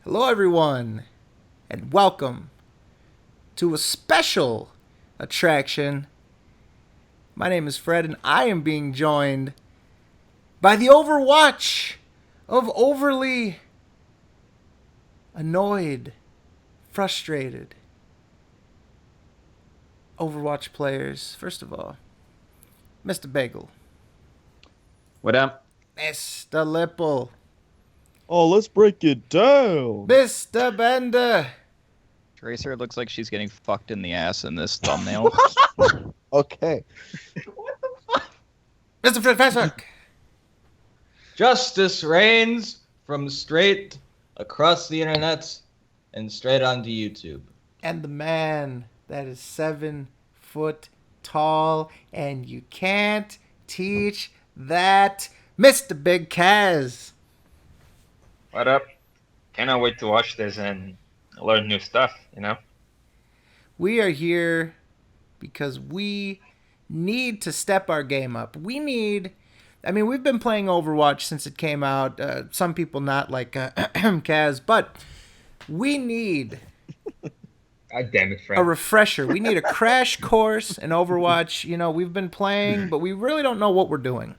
Hello, everyone, and welcome to a special attraction. My name is Fred, and I am being joined by the Overwatch of overly annoyed, frustrated Overwatch players. First of all, Mr. Bagel. What up? Mr. Lipple. Oh, let's break it down. Mr. Bender. Tracer looks like she's getting fucked in the ass in this thumbnail. Okay. Mr. Fred Fastback. Justice reigns from straight across the internet and straight onto YouTube. And the man that is 7 foot tall, and you can't teach that, Mr. Big Kaz. What up? Cannot wait to watch this and learn new stuff, you know? We are here because we need to step our game up. We've been playing Overwatch since it came out. Some people not like Kaz, but we need God damn it, Fred. a refresher. We need a crash course in Overwatch. You know, we've been playing, but we really don't know what we're doing.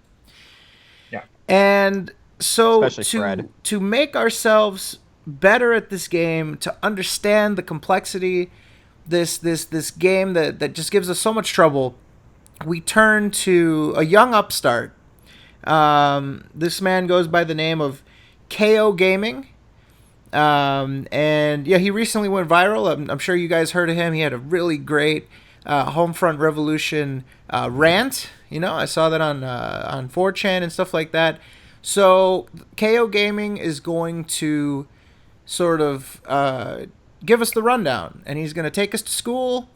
Yeah. And so Especially Fred. to make ourselves better at this game, to understand the complexity, this game that just gives us so much trouble, we turn to a young upstart. This man goes by the name of KOGaming. And yeah, he recently went viral. I'm sure you guys heard of him. He had a really great Homefront Revolution rant. You know, I saw that on 4chan and stuff like that. So KOGaming is going to sort of give us the rundown, and he's going to take us to school,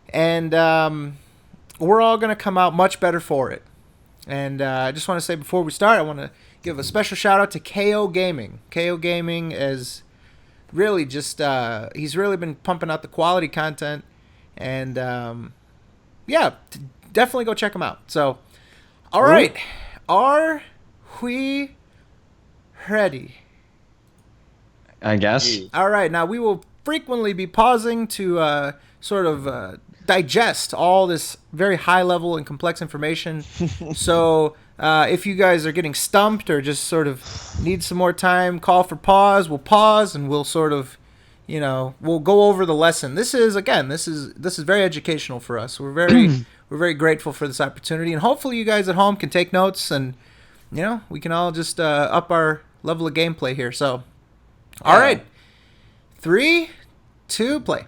and we're all going to come out much better for it. And I just want to say before we start, I want to give a special shout out to KOGaming. KOGaming is really just he's really been pumping out the quality content, and definitely go check him out. So, all right, are we ready? I guess. All right, now we will frequently be pausing to sort of digest all this very high level and complex information. So if you guys are getting stumped or just sort of need some more time, call for pause. We'll pause and we'll sort of, we'll go over the lesson. This is very educational for us. We're very grateful for this opportunity, and hopefully you guys at home can take notes, and we can all just up our level of gameplay here. So, all right, 3, 2, play.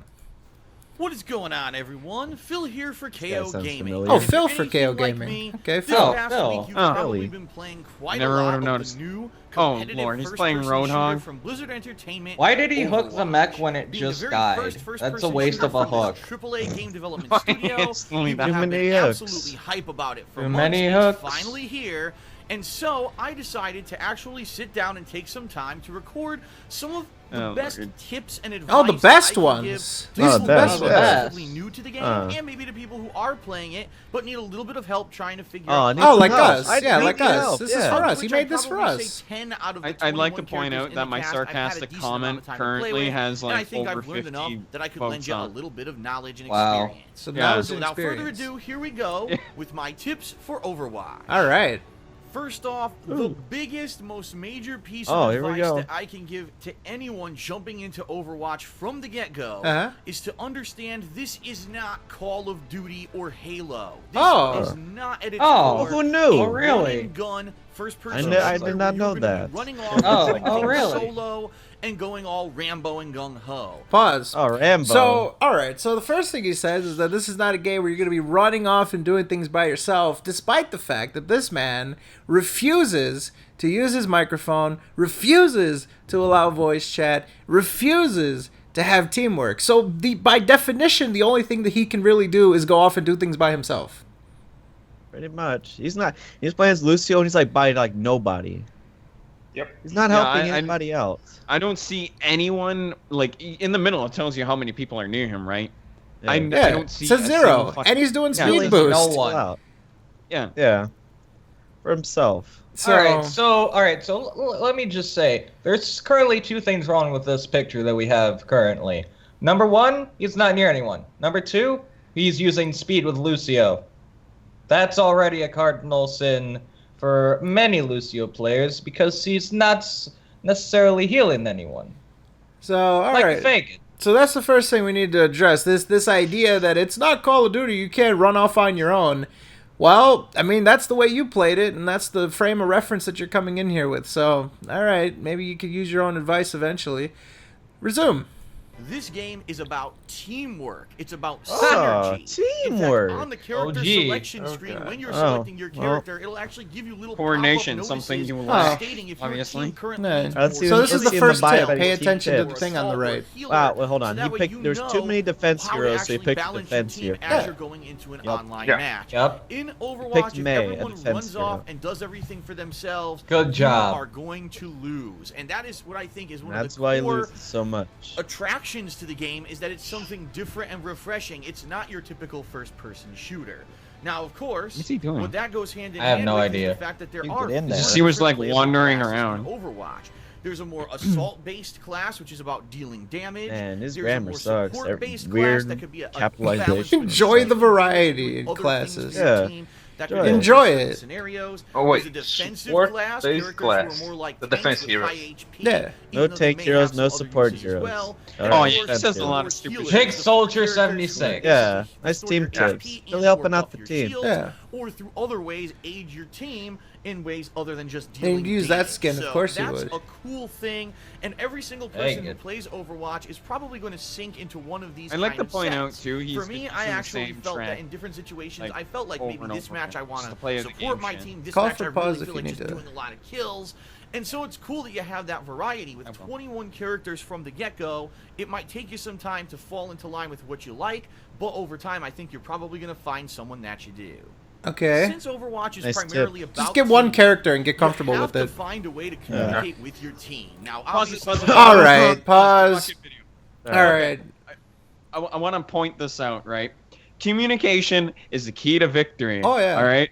What is going on, everyone? Phil here for KO Gaming. familiar. Oh, If Phil you're for anything KO like Gaming. me, Okay, this Phil. past Phil. week you've Oh. probably been playing quite Never a lot would have of noticed. the new Oh, competitive Lord, he's playing first-person Roadhog. shooter from Blizzard Entertainment. Why did he hook the Overwatch. mech when it Being the just very died? first That's first-person a waste shooter of a from hook. this AAA game development Why studio. it's only People that have many been hooks? absolutely hype about it for Too months. many It's hooks. finally here. And so I decided to actually sit down and take some time to record some of the Oh, best Lord. tips and advice Oh, the best I can ones. give These to are the people best who are ones. relatively new to the game Uh. and maybe to people who are playing it but need a little bit of help trying to figure Oh, out. need Oh, some like help. us. I Yeah, need like us. help, This is yeah. for us. He Which made I'd this for probably us. say 10 out of the I'd like to 21 point characters out in that the my cast, I've had a sarcastic decent amount comment of time to play currently with, has, and I like, think over I've learned enough 50 that I could votes lend you a on. little bit of knowledge and Wow. experience. So Yeah. knowledge So and without further experience. ado, here we go with my tips for Overwatch. All right. First off, the biggest, most major piece Oh, of here we advice go. that I can give to anyone jumping into Overwatch from the get-go Uh-huh. is to understand this is not Call of Duty or Halo. This Oh. is not at its Oh, core who knew? a Really? run-and-gun first-person I shooter did not where know you're gonna that. be running off Oh, and oh, going really? solo and going all Rambo and gung-ho. Pause. Oh, Rambo. So, all right. So the first thing he says is that this is not a game where you're going to be running off and doing things by yourself, despite the fact that this man refuses to use his microphone, refuses to allow voice chat, refuses to have teamwork. So, by definition, the only thing that he can really do is go off and do things by himself. Pretty much. He's playing as Lucio, and he's like by like nobody. Yep. He's not Yeah, helping I- anybody else. I don't see anyone, like, in the middle, it tells you how many people are near him, right? Yeah. I Yeah, don't see it says a 0, single fucking- and he's doing Yeah, speed there's boost. no Chill one. out. Yeah. Yeah. For himself. So, All right. So let me just say, there's currently 2 things wrong with this picture that we have currently. Number 1, he's not near anyone. Number 2, he's using speed with Lucio. That's already a cardinal sin for many Lucio players because he's not necessarily healing anyone. So all right. Like Fagin. So that's the first thing we need to address. This idea that it's not Call of Duty, you can't run off on your own. Well, I mean, that's the way you played it, and that's the frame of reference that you're coming in here with. So, all right, maybe you could use your own advice eventually. Resume. This game is about teamwork. It's about Oh, synergy. teamwork. In fact, on the character OG. selection screen, when you're Oh, selecting your well. character, it'll actually give you little Coordination, pop-up something notices you will lack, stating if obviously. your team currently No. needs Let's see So the- this is let's the see in the first bio tip. that Pay team attention to the tips. thing on the right. Wow, well, hold on. There's too many defense heroes, so you picked balance defense your here. team as you're going into an online Yeah. match. Yep. In Overwatch, picked if May, a everyone defense runs hero. off and does everything for themselves, Good job. you are going to lose. And that is what I think is one That's of why the he core loses so much. attractions to the game is that it's something different and refreshing. It's not your typical first-person shooter. Now, of course, What's he doing? what that goes hand in I have hand no with idea. is the fact that there You are get in there. He was, like, different wandering classes in around. Overwatch. There's a more assault-based class, which is about dealing damage. Man, his There's grammar a more sucks. support-based Weird class that could be a capitalization. balance between Enjoy the other variety in things classes. for your Yeah. team that Enjoy could it. be Enjoy certain it. Scenarios. Oh, wait, There's a defensive class, support-based characters who are class. more like The tanks defense with heroes. high HP, Yeah. even No though they tank may heroes, have no some other support uses as heroes. well. All Oh, right, yeah, defense says a heroes. lot of stupid Jake shit. Soldier 76. Yeah, nice team tips. Really helping out the team. Yeah. Or through other ways, aid your team in ways other than just And dealing you'd use that damage. skin, of So course you that's would. a cool thing, and every single person who good. plays Overwatch is probably going to sink into one of these I'd like kind to of point sets. out, too, he's For me, been I using the actually same felt that track, in different situations, like, I felt like over maybe and this over match I again, want just to to play the support game my shit. team. This Call match for I pause really if feel you like need just to. doing a lot of kills. And so it's cool that you have that variety. With 21 characters from the get-go, it might take you some time to fall into line with what you like, but over time, I think you're probably going to find someone that you do. Okay. Since Overwatch is Nice primarily tip. about Just get one teamwork, character and get comfortable you with have it. to find a way to communicate with your team. Now, Pause it, obviously, pause it. All right, pause. Fucking video. All right. I want to point this out, right? Communication is the key to victory. Oh, yeah. All right?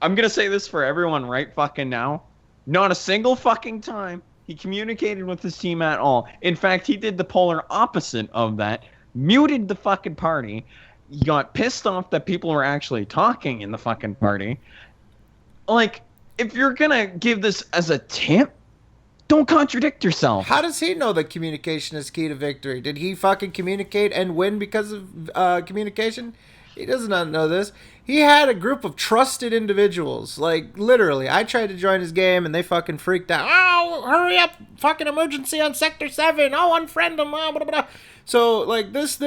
I'm going to say this for everyone right fucking now. Not a single fucking time he communicated with his team at all. In fact, he did the polar opposite of that. Muted the fucking party. He got pissed off that people were actually talking in the fucking party. Like, if you're going to give this as a tip, don't contradict yourself. How does he know that communication is key to victory? Did he fucking communicate and win because of communication? He does not know this. He had a group of trusted individuals. Like, literally. I tried to join his game and they fucking freaked out. Oh, hurry up. Fucking emergency on Sector 7. Oh, unfriend him. Oh, blah, blah, blah. So, like, this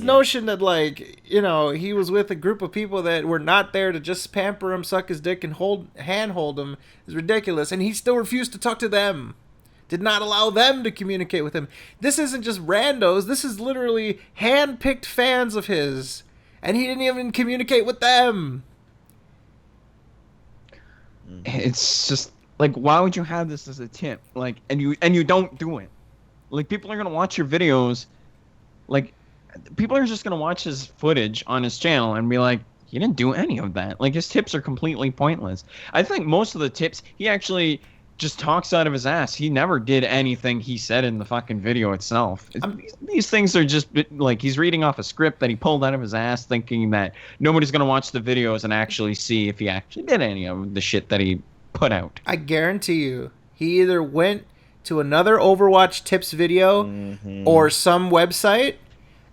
notion that, like, you know, he was with a group of people that were not there to just pamper him, suck his dick, and handhold him is ridiculous. And he still refused to talk to them. Did not allow them to communicate with him. This isn't just randos. This is literally hand-picked fans of his. And he didn't even communicate with them. It's just like, why would you have this as a tip? Like, and you don't do it. Like, people are gonna watch your videos. Like, people are just gonna watch his footage on his channel and be like, he didn't do any of that. Like, his tips are completely pointless. I think most of the tips he actually just talks out of his ass. He never did anything he said in the fucking video itself. These things are just like he's reading off a script that he pulled out of his ass, thinking that nobody's gonna watch the videos and actually see if he actually did any of the shit that he put out. I guarantee you, he either went to another Overwatch tips video or some website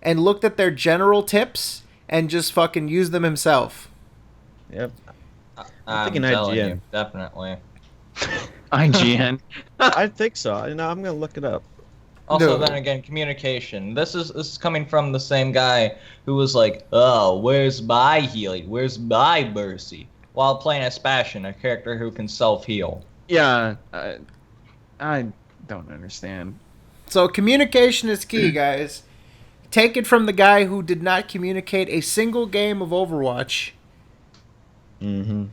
and looked at their general tips and just fucking used them himself. Yep. I'm thinking telling IGN. you, definitely. IGN. I think so. You know, I'm gonna look it up. Also, No. then again, communication. This is coming from the same guy who was like, "Oh, where's my healing? Where's my mercy?" While playing as Bastion, a character who can self-heal. Yeah, I don't understand. So communication is key, guys. Take it from the guy who did not communicate a single game of Overwatch. Mm-hmm.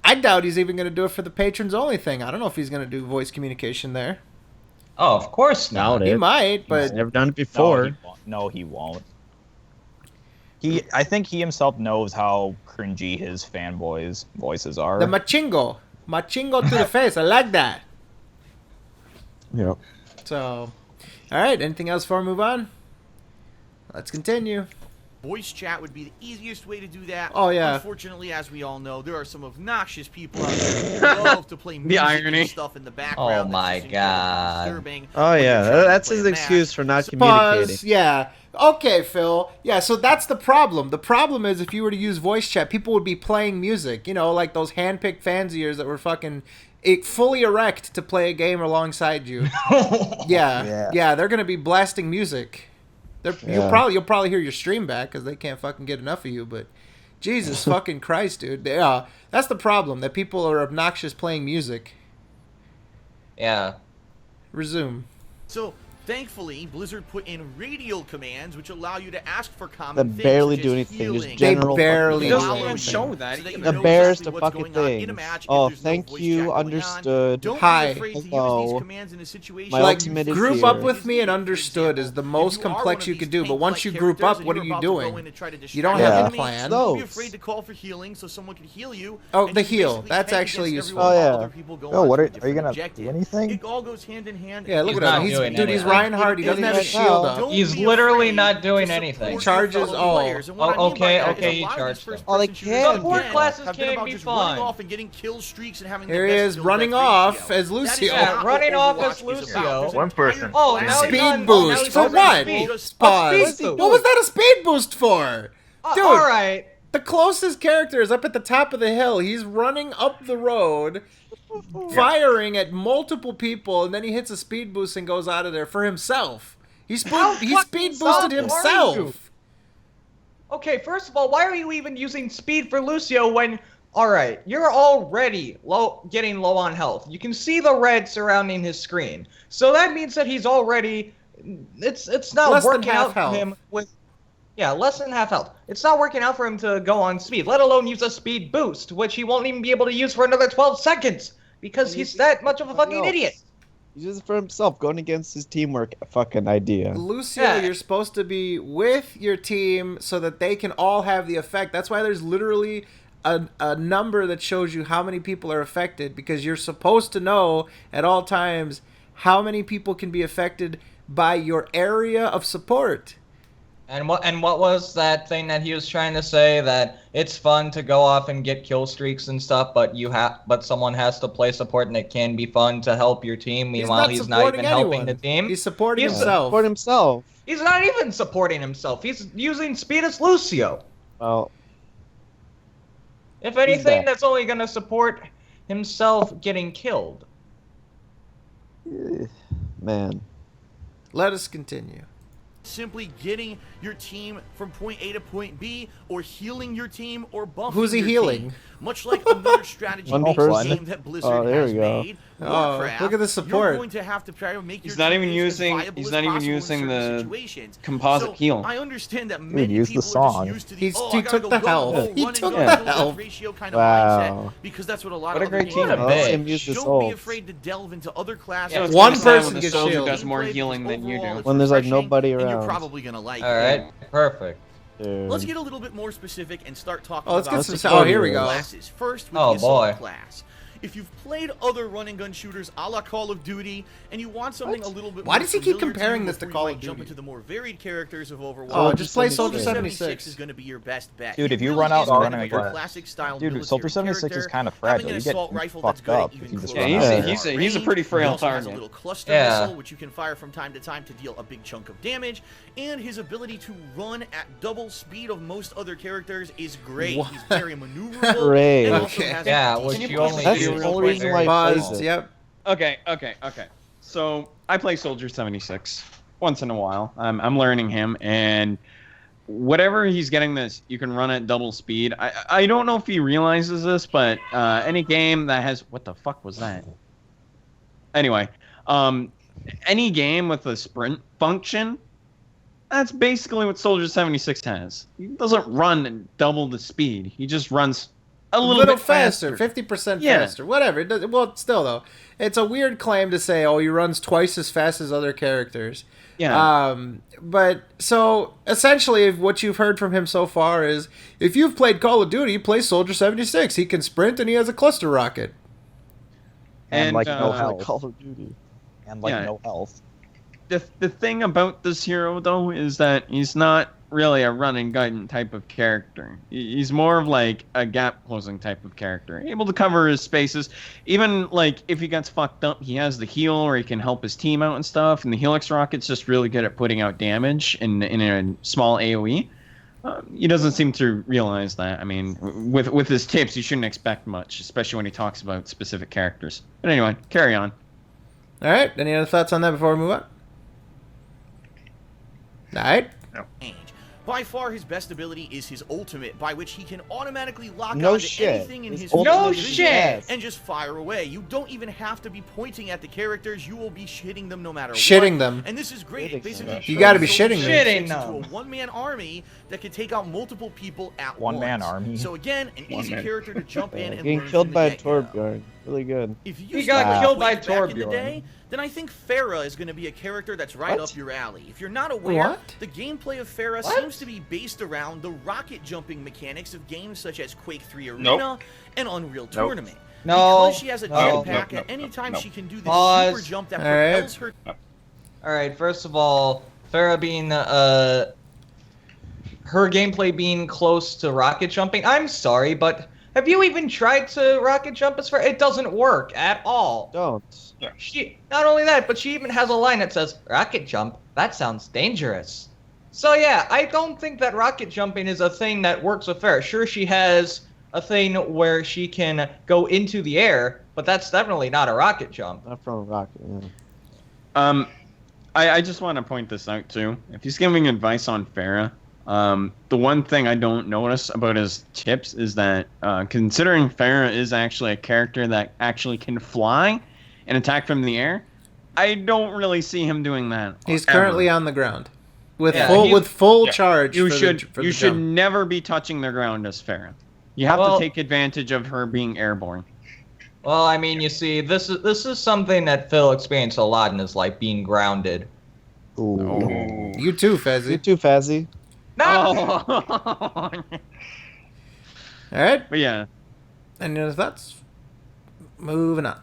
I doubt he's even going to do it for the patrons only thing. I don't know if he's going to do voice communication there. Oh, of course not. Doubt He it. might, He's but never done it before. No, he won't. I think he himself knows how cringy his fanboys' voices are. the machingo. Machingo to the face. I like that. Yep. So, all right. Anything else before we move on? Let's continue. Voice chat would be the easiest way to do that. Oh, yeah. Unfortunately, as we all know, there are some obnoxious people out there who love to play music irony. and stuff in the background. Oh my that's just incredibly God. disturbing. Oh When yeah, you're trying to that's play his a match. excuse for not Pause. communicating. Yeah. Okay, Phil. Yeah, so that's the problem. The problem is if you were to use voice chat, people would be playing music. You know, like those hand-picked fans of yours that were fucking fully erect to play a game alongside you. Yeah, they're gonna be blasting music. You'll probably hear your stream back because they can't fucking get enough of you. But Jesus fucking Christ, dude. That's the problem. That people are obnoxious playing music. Yeah. Resume. So, thankfully, Blizzard put in radial commands, which allow you to ask for common That things. barely such do as anything. healing, Just general. barely It do doesn't anything. even show that. so that you The know barest exactly of what's fucking going on in a things. match if Oh, there's no thank voice you. chat going on. Understood. Don't Hi. be afraid to use Hello. these commands in a situation My Like, ultimate is group here. up with me and understood is the most complex you could do. But once you group up, what are you doing? You don't have a Don't plan. be afraid to call for healing so someone can heal you. Oh, and the you heal. basically That's tank actually against useful. everyone Oh, while yeah. other people go Oh, on what to a are you different gonna objective. do anything? It all goes hand in hand. Yeah, look He's at him. not He's, doing dude, he's anything. Reinhardt. He doesn't have his shield up. Don't He's be literally afraid not doing to anything. support Charges your fellow all. players. And what I Oh, mean by okay, that is okay, a he lot of charged these them. Oh, they first-person shooters can. have Support been classes have been can about be just fun. running off and getting kill streaks and having the Here he best is, build running death off ratio. as That is Lucio. not Yeah, what running off Overwatch as is Lucio. about. There's One an person. entire Oh, class now of he's Speed on- people oh, now boost he's for on what? speed. Just Pause. speed boost. What was that a speed boost for? Dude, All right. the closest character is up at the top of the hill. He's running up the road, firing at multiple people, and then he hits a speed boost and goes out of there for himself. He speed boosted soft are himself. you? Okay, first of all, why are you even using speed for Lucio when, alright, you're already getting low on health. You can see the red surrounding his screen. So that means that he's already, it's not Less than working half out health. for him with, yeah, less than half health. It's not working out for him to go on speed, let alone use a speed boost, which he won't even be able to use for another 12 seconds, because he's that much of a fucking idiot. He's just for himself, going against his teamwork fucking idea. Lucio, Yeah. you're supposed to be with your team so that they can all have the effect. That's why there's literally a number that shows you how many people are affected, because you're supposed to know at all times how many people can be affected by your area of support. And what was that thing that he was trying to say, that it's fun to go off and get kill streaks and stuff, but someone has to play support, and it can be fun to help your team. Meanwhile, he's not supporting even helping anyone. the team. He's supporting He's himself. For himself. He's not even supporting himself. He's using speed as Lucio. Well, If anything, that? that's only gonna support himself getting killed. man. Let us continue. simply getting your team from point A to point B, or healing your team, or buffing Who's he your healing? team. Much like another strategy One based person. game that Blizzard Oh, there has we go. made. Oh, Warcraft, look at the support. You're going to have to try to make He's your not team even as using- viable he's as not even possible in using certain the situations. composite So, heal. I understand that many use people the are song. just used to the, He I gotta took go the gung-ho, health. He run and took gun the to death health. ratio kind of Wow. mindset, because that's what a lot What of a other great games team. are. Let him use the Don't be souls. afraid to delve into other classes. Yeah, it's One kinda sad person when the gets soldier shielded. does more healing than you do. Overall, it's When there's, like, refreshing, nobody and you're around. probably gonna like it. Alright, perfect. Dude. Let's get a little bit more specific and start talking Oh, let's about get some. the Oh, here we go. classes. First, with Oh, the assault boy. class. If you've played other run and gun shooters a la Call of Duty, and you want something What? a little bit Why more does he keep familiar comparing you this to before Call you of might jump Duty? into the more varied characters of Overwatch, Oh, just play Soldier Soldier 76. is going to be your best bet. Dude, if He you really run out is and going run to in be your a- classic style Dude, military Soldier 76 is character, kind of having fragile. an You get assault rifle that's fucked good up at if even you just close run Yeah, out. he's a pretty He frail also has a target. little cluster Yeah. missile, which you can fire from time to time to deal a big chunk of damage, and his ability to run at double speed of most other characters is great. What? He's very maneuverable. Great. And also Okay. has a Yeah, decent which Can you you only That's do the real only quick? reason why I played Buzzed. it. Yep. Okay. So I play Soldier 76 once in a while. I'm learning him, and whatever he's getting this, you can run at double speed. I don't know if he realizes this, but any game that has, what the fuck was that? Anyway, any game with a sprint function, that's basically what Soldier 76 has. He doesn't run at double the speed. He just runs a little bit faster. 50% Yeah. faster, whatever. It does, well, still though, it's a weird claim to say, oh, he runs twice as fast as other characters. Yeah. But so essentially, what you've heard from him so far is, if you've played Call of Duty, play Soldier 76. He can sprint and he has a cluster rocket. And like no uh, health. Call of Duty. And like Yeah. no health. The thing about this hero though is that he's not really a run and gun type of character. He's more of like a gap closing type of character, able to cover his spaces. Even like if he gets fucked up, he has the heal or he can help his team out and stuff. And the Helix rocket's just really good at putting out damage in a small AOE. He doesn't seem to realize that. I mean, with his tips, you shouldn't expect much, especially when he talks about specific characters. But anyway, carry on. All right. Any other thoughts on that before we move on? All right. Range. By far, his best ability is his ultimate, by which he can automatically lock No onto shit. anything in His his ultimate field of is vision ass. and just fire away. You don't even have to be pointing at the characters; you will be hitting them no matter Shitting what. them. And this is great. Shitting It basically them. You gotta be turns shitting Soldier them. 76 Shitting into them. a one-man army that can take out multiple people at One-man once. army. So again, an easy One-man. character to jump in and Getting learn killed from by a the get-go. Torbjorn. Really good. If you He got started killed by Quake back in the Torbjorn. day, then I think Pharah is going to be a character that's right What? up your alley. If you're not aware, What? the gameplay of Pharah What? seems to be based around the rocket jumping mechanics of games such as Quake 3 Arena Nope. and Unreal Nope. Tournament. No. Because she has a No. jetpack, Nope. and Nope. anytime Nope. she can do this Pause. super jump that All right. propels her. All right. First of all, Farah being her gameplay being close to rocket jumping. I'm sorry, but have you even tried to rocket jump as far? It doesn't work at all. Don't. She not only that, but she even has a line that says, "Rocket jump? That sounds dangerous." So yeah, I don't think that rocket jumping is a thing that works with Farah. Sure, she has a thing where she can go into the air, but that's definitely not a rocket jump. Not from a rocket. Yeah. I just want to point this out too. If he's giving advice on Farah, the one thing I don't notice about his tips is that considering Farah is actually a character that actually can fly and attack from the air, I don't really see him doing that. He's ever. currently on the ground with Yeah, full he's- charge. You for should the, for you the should jump. never be touching the ground as Farah. You have Well- to take advantage of her being airborne. Well, I mean, you see, this is something that Phil experienced a lot in his life, being grounded. Ooh. Oh. You too, You Fezzy. too, Fazzy. No. Oh. All right. But yeah, Any other thoughts? Moving on.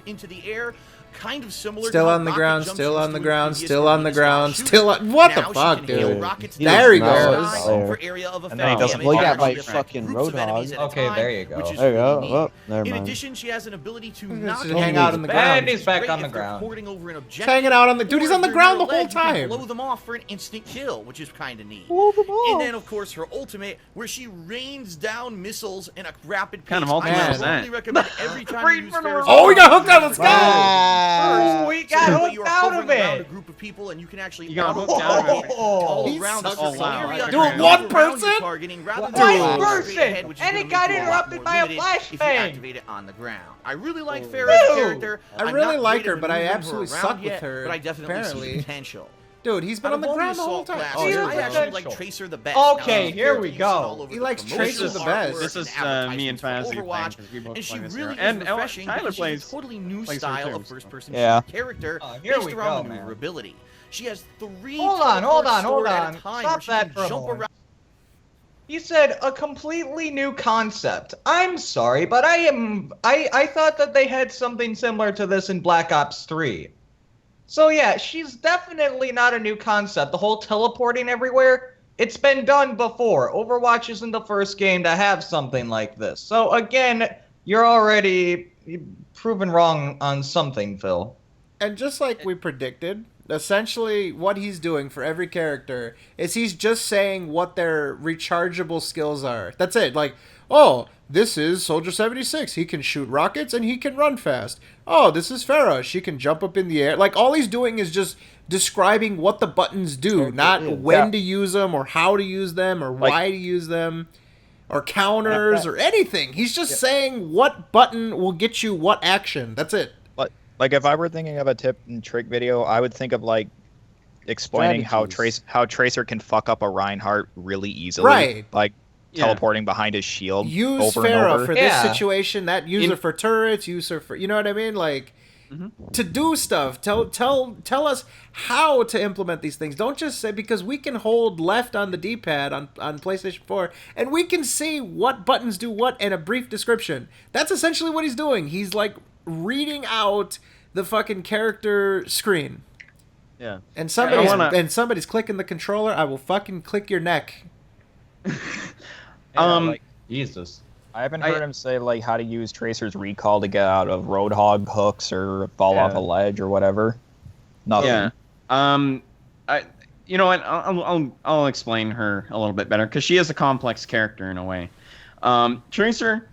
Into the air, kind of similar. Still to how on the rocket ground, jumps still used on to the in ground, previous still on the arena-style ground, shooters. still on. What the Now she fuck, can hail dude? rockets He down There he from the goes. sky There. for area of And effect then he doesn't damage look and at my actually affect fucking groups of enemies Roadhog. at a Okay, time, there you go. which is There you go. really neat. Oh, never In mind. addition, she has an ability to Just knock hang enemies out on the back, ground. And he's which is back great on the if they're ground. porting over an objective, Hanging out on the dude. or He's if on the they're ground the near a whole ledge, you can time. blow them off for an instant kill, which is kind of neat. Blow them off. And then, of course, her ultimate, where she rains down missiles in a rapid pace. Kind of ultimate I is strongly that? recommend every time Right you use from the Farrah's Oh, we got ultimate, hooked on. Let's go. Ah. We so got that way hooked you are out hovering of around a it. group of people, and you can actually You got auto hooked out of it. all He around sucks. the circle Oh, wow. area. Do it and one move around person? your targeting rather than One going person. straight ahead, which is And gonna it got make you a lot interrupted more by a limited if you flashbang. activate it on the ground. I really like Farrah's No. character. I I'm really not like great at her, but I maneuvering absolutely her suck around with yet, her, But I definitely apparently. see potential. Dude, he's been Out on the of all ground the whole assault time. classes, Oh, Here's here I we the actually go. potential. like Tracer the best. Okay, Now, here we you've seen go. all over He the likes promotional Tracer the artwork best. This and is me and advertisements for Fazzy Overwatch, playing, 'cause we both and she play this really hero. is And refreshing Tyler because plays- she's a totally new plays her style too, of first-person Yeah. shooter character Here based we around go, man. maneuverability. She has 3 Hold on, teleports hold stored at on. a time Stop where she that can for a jump moment. around. You said a completely new concept. I'm sorry, but I thought that they had something similar to this in Black Ops 3. So yeah, she's definitely not a new concept. The whole teleporting everywhere, it's been done before. Overwatch isn't the first game to have something like this. So again, you're already proven wrong on something, Phil. And just like we predicted, essentially what he's doing for every character is he's just saying what their rechargeable skills are. That's it. Like, oh, this is Soldier 76. He can shoot rockets and he can run fast. Oh, this is Farah. She can jump up in the air. Like, all he's doing is just describing what the buttons do, not when to use them or how to use them or why to use them or counters or anything. He's just saying what button will get you what action. That's it. Like if I were thinking of a tip and trick video, I would think of like explaining how Tracer can fuck up a Reinhardt really easily. Right. Like Yeah. teleporting behind his shield Use over and Farah over. for Yeah. this situation, that user for turrets, user for, you know what I mean? Like, to do stuff. Tell us how to implement these things. Don't just say, because we can hold left on the D-pad on PlayStation 4, and we can see what buttons do what in a brief description. That's essentially what he's doing. He's like reading out the fucking character screen. Yeah. And somebody's clicking the controller, I will fucking click your neck. Jesus. I haven't heard him say like how to use Tracer's recall to get out of Roadhog hooks or fall off a ledge or whatever. Nothing. Yeah. You know what? I'll explain her a little bit better because she is a complex character in a way. Tracer,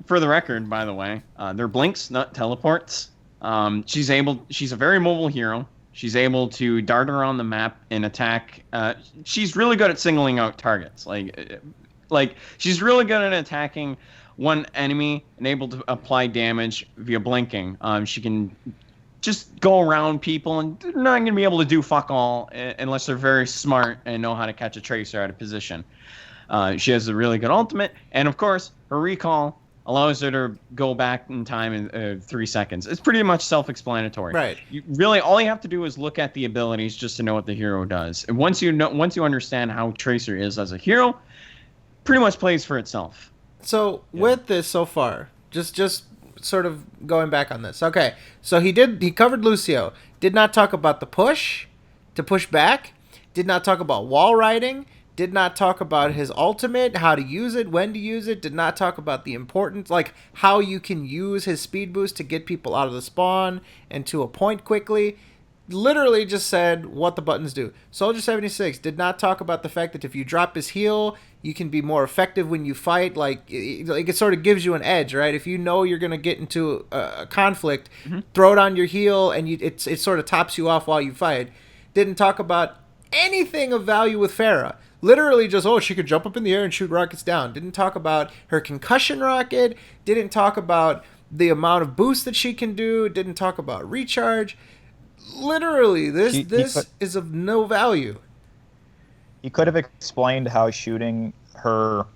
for the record, by the way, they're blinks, not teleports. She's a very mobile hero. She's able to dart around the map and attack. She's really good at singling out targets. Like she's really good at attacking one enemy and able to apply damage via blinking. She can just go around people and they're not going to be able to do fuck all unless they're very smart and know how to catch a Tracer out of position. She has a really good ultimate, and of course, her recall allows her to go back in time in 3 seconds. It's pretty much self-explanatory. Right. All you have to do is look at the abilities just to know what the hero does. And once you understand how Tracer is as a hero, pretty much plays for itself. So with this so far, just sort of going back on this. Okay, so he covered Lucio. Did not talk about the push to push back. Did not talk about wall riding. Did not talk about his ultimate, how to use it, when to use it. Did not talk about the importance, like how you can use his speed boost to get people out of the spawn and to a point quickly. Literally just said what the buttons do. Soldier 76 did not talk about the fact that if you drop his heal, you can be more effective when you fight. Like it sort of gives you an edge, right? If you know you're going to get into a conflict, throw it on your heal and it sort of tops you off while you fight. Didn't talk about anything of value with Pharah. Literally just, she could jump up in the air and shoot rockets down. Didn't talk about her concussion rocket. Didn't talk about the amount of boost that she can do. Didn't talk about recharge. Literally, this is of no value. He could have explained how shooting her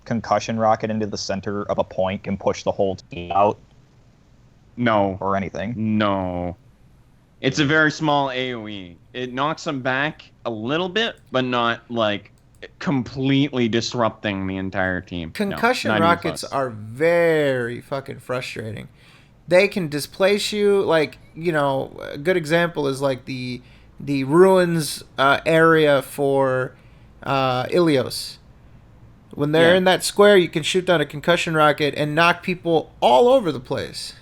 concussion rocket into the center of a point can push the whole team out. No. Or anything. No. It's a very small AoE. It knocks them back a little bit, but not like completely disrupting the entire team. Concussion rockets are very fucking frustrating. They can displace you. Like, a good example is like the ruins area for Ilios. When they're in that square, you can shoot down a concussion rocket and knock people all over the place.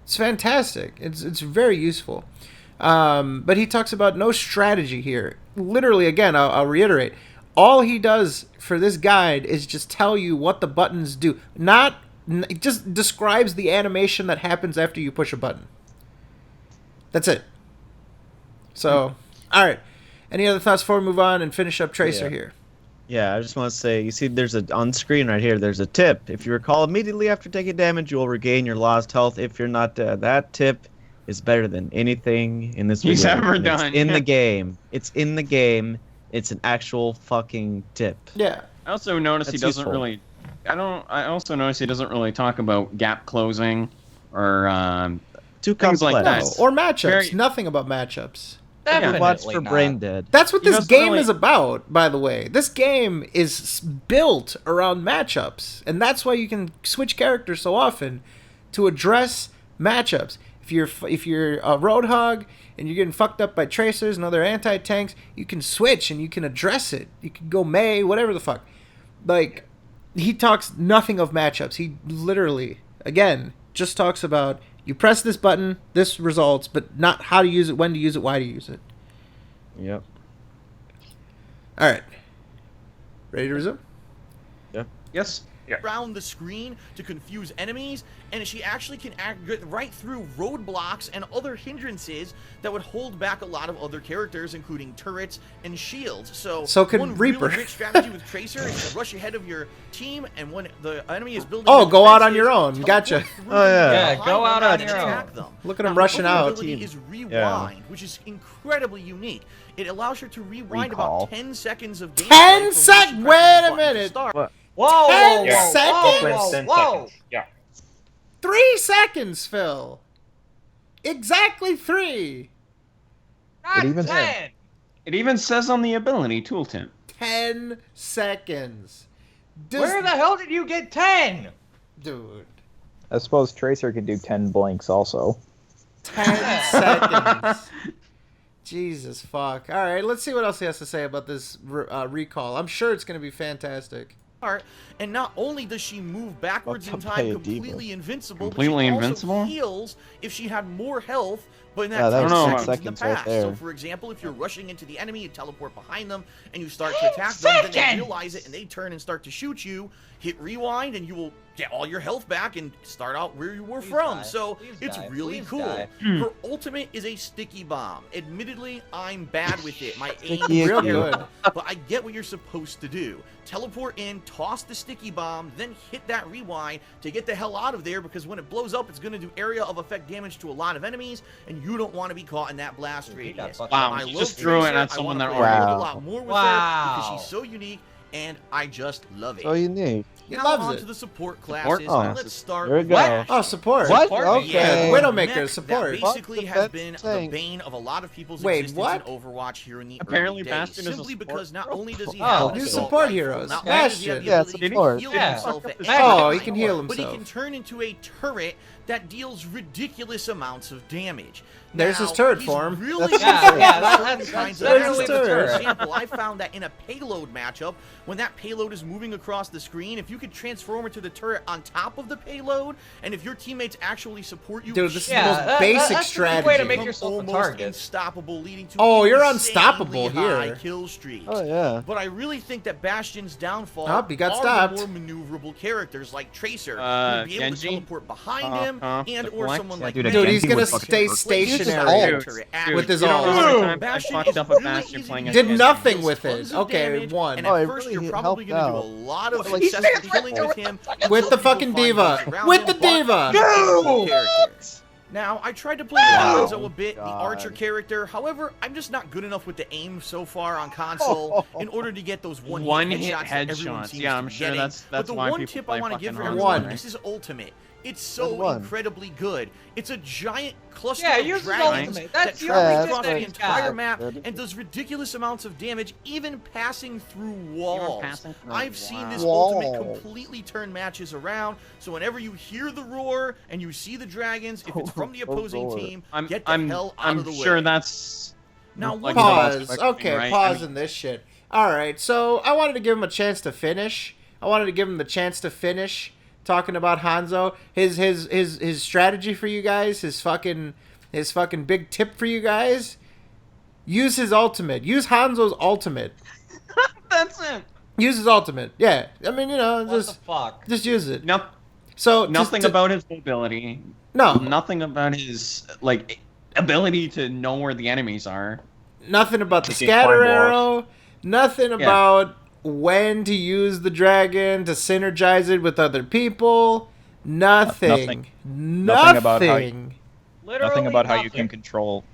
It's fantastic. It's very useful. But he talks about no strategy here. Literally, again, I'll reiterate. All he does for this guide is just tell you what the buttons do. It just describes the animation that happens after you push a button. That's it. So, all right. Any other thoughts before we move on and finish up Tracer here? Yeah, I just want to say, you see there's on screen right here, there's a tip. If you recall immediately after taking damage, you will regain your lost health. If you're not that tip is better than anything in this he's video. ever done. It's in the game. It's in the game. It's an actual fucking tip. Yeah. I also noticed he doesn't really talk about gap closing or Too things complex. like that. Or matchups. Nothing about matchups. What's for brain dead? That's what this game is about, by the way. This game is built around matchups, and that's why you can switch characters so often to address matchups. If you're a Roadhog and you're getting fucked up by Tracers and other anti-tanks, you can switch and you can address it. You can go Mei, whatever the fuck. Like, he talks nothing of matchups. He literally, again, just talks about you press this button, this results, but not how to use it, when to use it, why to use it. Yep. All right. Ready to resume? Yeah. Yes. Around the screen to confuse enemies, and she actually can get right through roadblocks and other hindrances that would hold back a lot of other characters, including turrets and shields. So can one Reaper. Really great strategy with Tracer is to rush ahead of your team, and when the enemy is building, go out on your own. Gotcha. Oh yeah. Yeah, go out on your own. Look at him rushing out. The ability is rewind, which is incredibly unique. It allows her to rewind about 10 seconds of gameplay. 10 seconds. Wait a minute. What? Whoa, 10 whoa, seconds? 10 whoa. seconds. Yeah. 3 seconds, Phil. Exactly 3. Not even 10. It even says on the ability tooltip. 10 seconds. Where the hell did you get 10? Dude. I suppose Tracer could do 10 blinks also. 10 seconds. Jesus fuck. All right, let's see what else he has to say about this recall. I'm sure it's going to be fantastic. And not only does she move backwards in time completely invincible, Completely but she invincible? also heals if she had more health, but in that Yeah, that was time 6 in the seconds right past. there. So for example, if you're rushing into the enemy, you teleport behind them, and you start to attack them, then they realize it, and they turn and start to shoot you, hit rewind, and you will get all your health back and start out where you were from. die. So Please it's die. really Please cool. die. Her ultimate is a sticky bomb. Admittedly, I'm bad with it. My aim Sticky is real terrible, good. but I get what you're supposed to do. Teleport in, toss the sticky bomb, then hit that rewind to get the hell out of there, because when it blows up, it's going to do area of effect damage to a lot of enemies, and you don't want to be caught in that blast radius. fucked Wow, I you love just threw it Tracer. at I someone wanna that play a already- lot more with her because she's so unique, and I just love it. So unique. He Now loves on it. to the support Support classes, Oh. and let's start Here we with go. Ash. Oh, support. What? Support, Okay. yeah, Widowmaker, mech support. That basically Fuck has the been the thing. bane of a lot of people's Wait, existence what? in Overwatch here in the Apparently early days, Bastion is a simply support. because not only does he Oh, have okay. an He's assault support rifle, heroes. not only does he have Bastion. the Yeah, ability to support. heal Yeah. himself at Bastion. any Oh, he time, can heal but he himself. can turn into a turret that deals ridiculous amounts of damage. There's his Now, turret he's form. Really That's- useful Yeah, for that- certain that's kinds of literally enemies. the turret. For example, I found that in a payload matchup, when that payload is moving across the screen, if you could transform into the turret on top of the payload, and if your teammates actually support you, Dude, this is the Yeah, most basic that's a good way to strategy. make yourself a almost target. unstoppable, leading to Oh, you're insanely unstoppable high here. kill streaks. Oh yeah. But I really think that Bastion's downfall Oh, he got are stopped. the more maneuverable characters like Tracer, who would be able Genji? to teleport behind him, and or Deflect? someone Yeah, like dude, a Dude, Genji he's gonna would fucking stay work. stationary Dude, with his you don't know how ult. many times I Bastion fucked is up a really Bastion easy playing to against Did use. nothing Deals with tons it. of Okay, damage, one. And Oh, at it first, really you're probably helped going to do out. a lot of Like, successful killing with him. With the until fucking people find diva. ways around With him, the but diva. he's a cool character. Now, I tried to play Wow. Hanzo a bit, the God. archer character. However, I'm just not good enough with the aim so far on console in order to get those one-hit headshots that everyone seems Yeah, to I'm be sure getting. that's But the why one people tip play I want to give fucking for Hanzo, everyone, right? this is ultimate. It's Good so one. incredibly good. It's a giant cluster Yeah, of use his dragons ultimate. that That's the travels only across the thing entire God. map Good. and does ridiculous amounts of damage, even passing through walls. passing through I've seen this walls. ultimate completely turn matches around. So whenever you hear the roar and you see the dragons, if it's from the opposing Lord. team, I'm, get the I'm, hell out I'm of the way. sure that's Now, like one the most Pause. expected Okay, thing, right? pausing this shit. All right, so I wanted to give him a chance to finish. I wanted to give him the chance to finish talking about Hanzo. His strategy for you guys, his fucking big tip for you guys. Use his ultimate. Use Hanzo's ultimate. That's it. Use his ultimate. Yeah, I mean, you know, What the just fuck? use it. No, So nothing about his ability. no, Nothing about his like ability to know where the enemies are. nothing about the He can scatter climb arrow. Nothing about when to use the dragon to synergize it with other people. Nothing. Nothing about how Literally Nothing about how you nothing. can control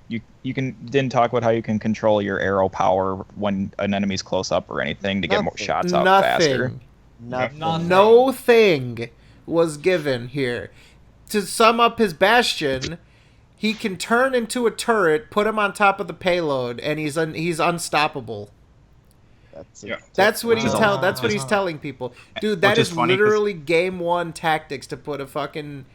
didn't talk about how you can control your arrow power when an enemy's close up or anything to get more Nothing. shots out faster. Nothing. Nothing. No thing was given here. To sum up his Bastion, he can turn into a turret, put him on top of the payload, and he's unstoppable. That's it. Yeah. That's what Which he's is That's what he's telling people, dude. That Which is is funny 'cause- literally game one tactics to put a fucking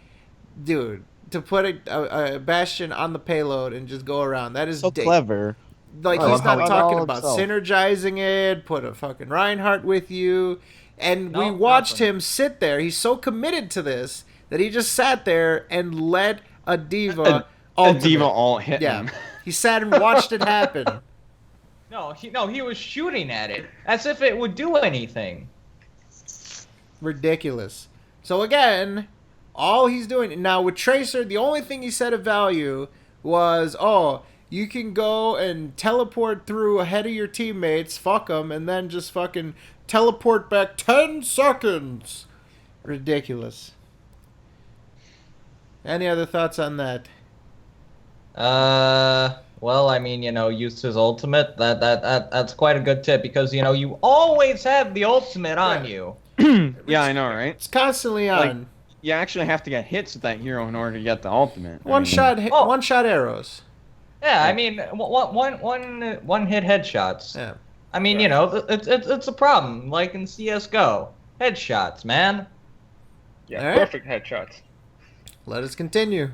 to put a Bastion on the payload and just go around. That is So clever. Like I he's love how not he talking all about himself. synergizing it. Put a fucking Reinhardt with you, and we Nope, watched nothing. him sit there. He's so committed to this that he just sat there and let a diva A ultimate. diva all hit Yeah, him. he sat and watched it happen. No, he was shooting at it as if it would do anything. Ridiculous. So again, all he's doing now with Tracer, the only thing he said of value was, oh, you can go and teleport through ahead of your teammates, fuck them, and then just fucking teleport back 10 seconds. Ridiculous. Any other thoughts on that? Well, I mean, use his ultimate. That's quite a good tip because you always have the ultimate on Yeah. you. Yeah, I know, right? It's constantly on. Like, you actually have to get hits with that hero in order to get the ultimate. one shot arrows. Yeah, I mean, one hit headshots. Yeah. I mean, it's a problem. Like in CS:GO, headshots, man. Yeah, Alright. perfect headshots. Let us continue.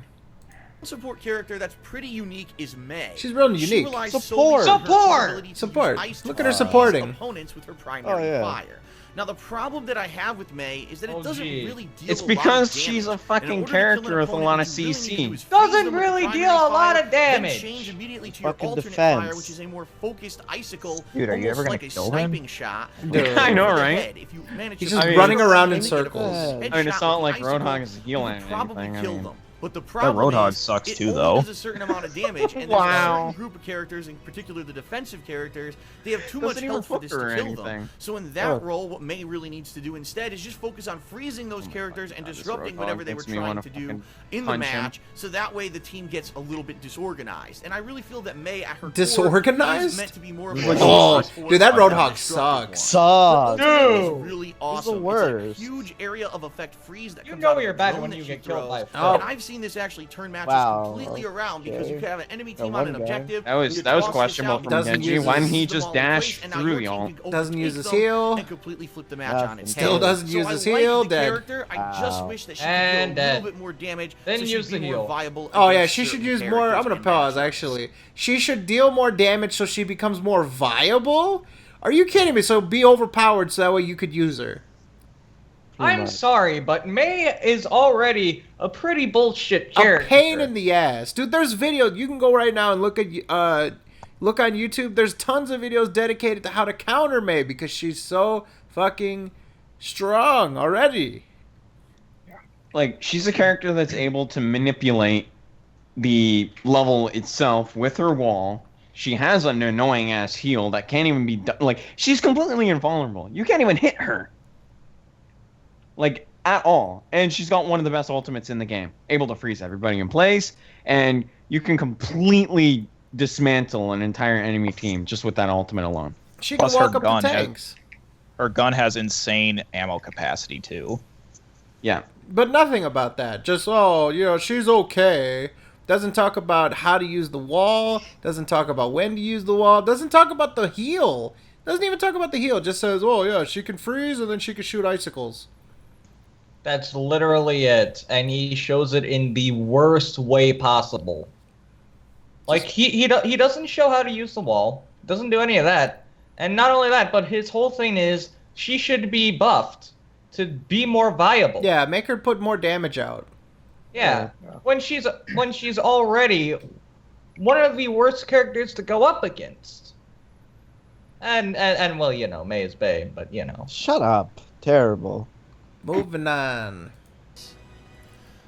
Support character that's pretty unique is Mei. She's really She unique. relies Support! solely on her Support! ability to Support. use ice to Look at her freeze supporting. opponents with her primary yeah. fire. Now the problem that I have with Mei is that it doesn't gee. really deal It's a lot of because damage. she's a And in fucking order to kill character an with a opponent, lot what of you really need to CC. do is freeze Doesn't them with the really primary deal a lot fire, of then damage. change immediately to your Fucking alternate defense. fire, which is a more focused icicle, Dude, are you almost ever gonna like a kill him? sniping shot. Dude. I know, over the right? head. If you manage He's to just freeze running them around in and get a circles. headshot I mean, it's not with like the icicle, Roadhog is you healing can probably anything, I kill mean. them. But the problem Roadhog is, sucks it too, only though. does a certain amount of damage, and there's a Wow. certain group of characters, in particular the defensive characters, they have too Doesn't much even health for this hook to her or kill them. anything. So in that role, what Mei really needs to do instead is just focus on freezing those characters and God, this disrupting Roadhog whatever they were makes me trying wanna to do fucking in the punch him. match, so that way the team gets a little bit disorganized. And I really feel that Mei, at her Disorganized? core, is meant to be more of a Oh, force dude, that than a Roadhog destructive one. sucks. Her Sucks. ultimate is Dude. really the awesome. It's worst. a huge area of effect freeze that You comes know out of you're the bad drone when that you she get killed by a throws. foe. And I've seen this actually turn matches Wow, completely around because okay. you could have an enemy That team on one an guy. objective. That was you that was toss this questionable out, from Doesn't Genji. use Why didn't his- he them just all in place, dash and now through your team y'all? can Doesn't overtake use his them heal. and completely flip the match on its Still head. doesn't So use I his like heal, the dead. character. I just Wow. wish that she And could do a dead. little bit more damage. Then so she'd use be the more heal. viable. Oh yeah, against she should certain use more. I'm characters gonna and pause. matchups. Actually, she should deal more damage so she becomes more viable. Are you kidding me? So be overpowered so that way you could use her. I'm much. sorry, but Mei is already a pretty bullshit A character. pain in the ass, dude. There's videos. You can go right now and look on YouTube. There's tons of videos dedicated to how to counter Mei because she's so fucking strong already. Like, she's a character that's able to manipulate the level itself with her wall. She has an annoying ass heal that can't even be done. Like, she's completely invulnerable. You can't even hit her. Like, at all. And she's got one of the best ultimates in the game. Able to freeze everybody in place, and you can completely dismantle an entire enemy team just with that ultimate alone. She Plus can her walk up gun the has- tanks. Her gun has insane ammo capacity too. Yeah. But nothing about that. Just, oh, you know, she's okay. Doesn't talk about how to use the wall. Doesn't talk about when to use the wall. Doesn't talk about the heal. Doesn't even talk about the heal. Just says, oh, yeah, she can freeze and then she can shoot icicles. That's literally it, and he shows it in the worst way possible. Like he doesn't show how to use the wall. Doesn't do any of that. And not only that, but his whole thing is she should be buffed to be more viable. Yeah, make her put more damage out. Yeah. When she's already one of the worst characters to go up against. And well, you know, Mei is Bay, but you know. Shut up. Terrible. Moving on.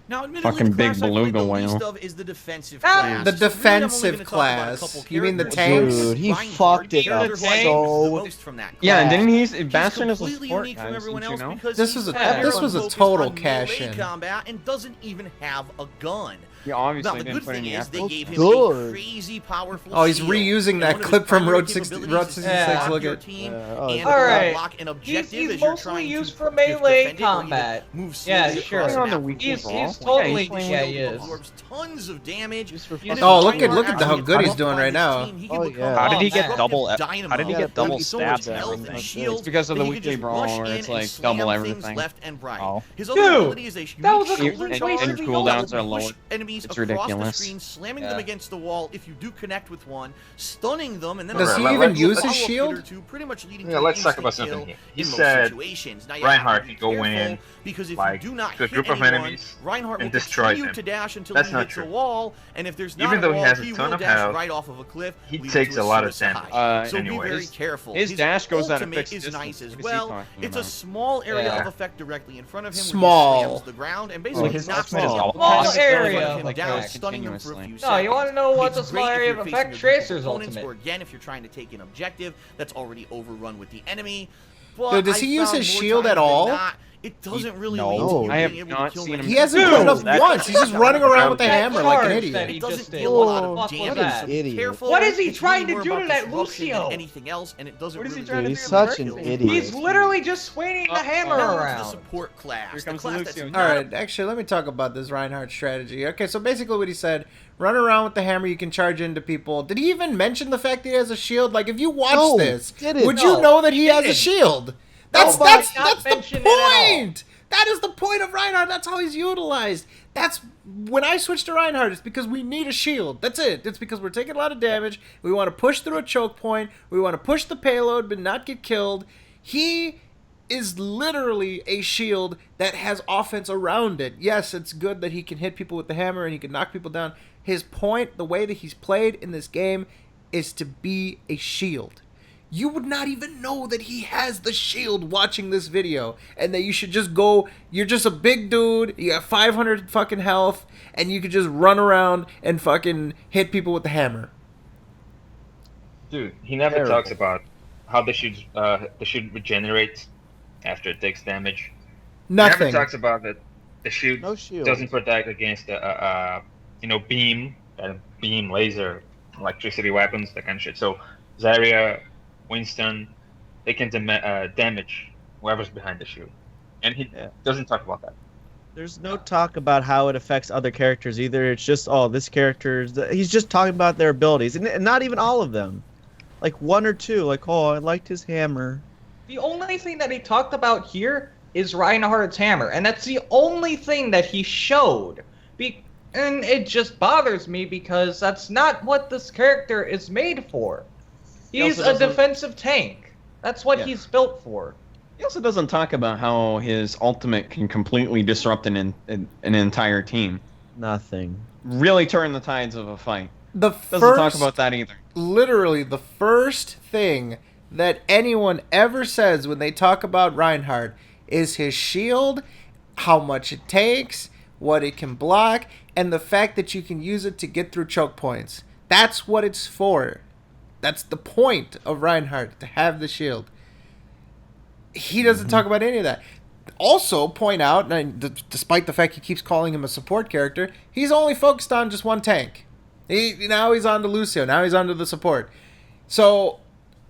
Now, admittedly, Fucking the big class I played beluga the whale. least of is the defensive Ah! class. The So really, I'm only defensive gonna talk about a class. couple You mean the characters. tanks? Dude, he Reinhardt, fucked it the up character who so- gains the most from that Yeah, and class. didn't he? He's Bastion is a completely support, unique from guys, everyone didn't you else know? because This he's was a- primarily this was a focused total on cash-in. melee combat and doesn't even have a gun. He Now, obviously the didn't good put thing any is effort. they gave him Good. a crazy powerful Oh, he's shield, reusing and that one of clip his from primary Road 60 capabilities Road is 66, to block look your at- team Yeah, and Alright. block an objective He's as you're mostly trying used to for melee defend it, or either combat. move Yeah, slowly sure. across the On the map. weak He's brawl. totally Yeah, yeah, he is. Absorbs tons of damage. Just for He doesn't Oh, find look at- hard look at actually how get good he's buffed doing by right this now. team. He Oh, can become yeah. How did he a get disruptive double- how dynamo. did he get With double so stabbed much and health everything? and shield It's because of that the he can weekly just brawl rush where in it's and like slam double things everything. left and right. Oh. His other Dude, ability is a that was a shoulder complete charge waste and of that cooldowns will are push lower. enemies It's across the ridiculous. screen, slamming Yeah. them against the wall if you do connect with one, stunning them, and then Does a he follow-up even use his hit or shield? two, pretty much leading Yeah, to let's an talk about instant something kill here. He in most said situations. Now, you Reinhardt have to be can go careful, in, because if like, you do not to a hit group of anyone, enemies Reinhardt will and destroy continue them. to dash until That's he not hits a true. wall, and if there's not Even a though he wall, has a he ton will of dash health, right off of a cliff. he leading takes to a lot of suicide. damage. So anyways. be very careful. His dash goes at a ultimate fixed is distance. nice as What is he well. talking It's a about? small area Yeah. of effect directly in front of him. Small. Where he slams the ground and basically his knocks ultimate him is off. all Small Him area of down, effect. stunning him for a few Continuously. seconds. No, you want to know what's a It's small great if area you're of facing effect? a group of Tracer's opponents, ultimate. or again, if you're trying to take an objective that's already overrun with the enemy. But Dude, does he I use found his more shield times at than all? not, it doesn't really No. lead to you I have being able not to kill seen them. him He hasn't Dude, put it up that- once. He's just running around with the That hammer like an charge idiot. that he It doesn't just deal a lot did. of What damage. an So idiot. careful. What is he It's trying really to more do to about that disruption than Lucio? anything else, and it doesn't What is he really trying to lead do? He's to such kills. an idiot. He's literally just swinging the hammer Now it's around. the support class. Here The comes class the that's Lucio. not All right, actually, let me talk about this Reinhardt strategy. Okay, so basically what he said, run around with the hammer, you can charge into people. Did he even mention the fact that he has a shield? Like, if you watch No, this, didn't. would you No, know that he he has a didn't. shield? That's No, that's not that's the mention it at all. point. That is the point of Reinhardt. That's how he's utilized. That's when I switched to Reinhardt. It's because we need a shield. That's it. It's because we're taking a lot of damage. We want to push through a choke point. We want to push the payload but not get killed. He is literally a shield that has offense around it. Yes, it's good that he can hit people with the hammer and he can knock people down. His point, the way that he's played in this game, is to be a shield. You would not even know that he has the shield watching this video, and that you should just go, you're just a big dude, you got 500 fucking health, and you could just run around and fucking hit people with the hammer. Dude, he never Terrible. talks about how the shield regenerates after it takes damage. He Nothing. never talks about that the shield, No shield. doesn't protect against beam, laser, electricity weapons, that kind of shit. So Zarya, Winston, they can damage whoever's behind the shield, and he doesn't talk about that. There's no talk about how it affects other characters either. It's just, this character's... He's just talking about their abilities, and not even all of them. Like one or two, like, I liked his hammer. The only thing that he talked about here is Reinhardt's hammer, and that's the only thing that he showed. And it just bothers me because that's not what this character is made for. He's a defensive tank. That's what he's built for. He also doesn't talk about how his ultimate can completely disrupt an entire team. Nothing. Really turn the tides of a fight. Doesn't Talk about that either. Literally, the first thing that anyone ever says when they talk about Reinhardt is his shield, how much it takes, what it can block, and the fact that you can use it to get through choke points. That's what it's for. That's the point of Reinhardt, to have the shield. He doesn't talk about any of that. Also, point out, and despite the fact he keeps calling him a support character, he's only focused on just one tank. Now he's on to Lucio. Now he's on to the support. So,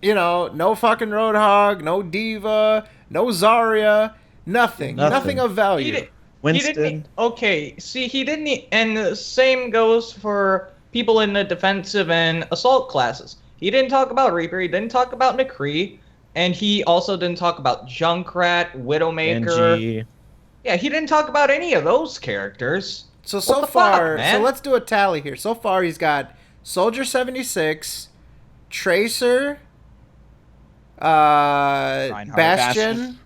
no fucking Roadhog, no Diva, no Zarya, nothing. Nothing of value. Winston. He didn't. Okay, see, he didn't. And the same goes for people in the defensive and assault classes. He didn't talk about Reaper. He didn't talk about McCree, and he also didn't talk about Junkrat, Widowmaker. Genji. Yeah, he didn't talk about any of those characters. So What the far, fuck, man? so let's do a tally here. So far, he's got Soldier 76, Tracer, Reinhardt. Bastion,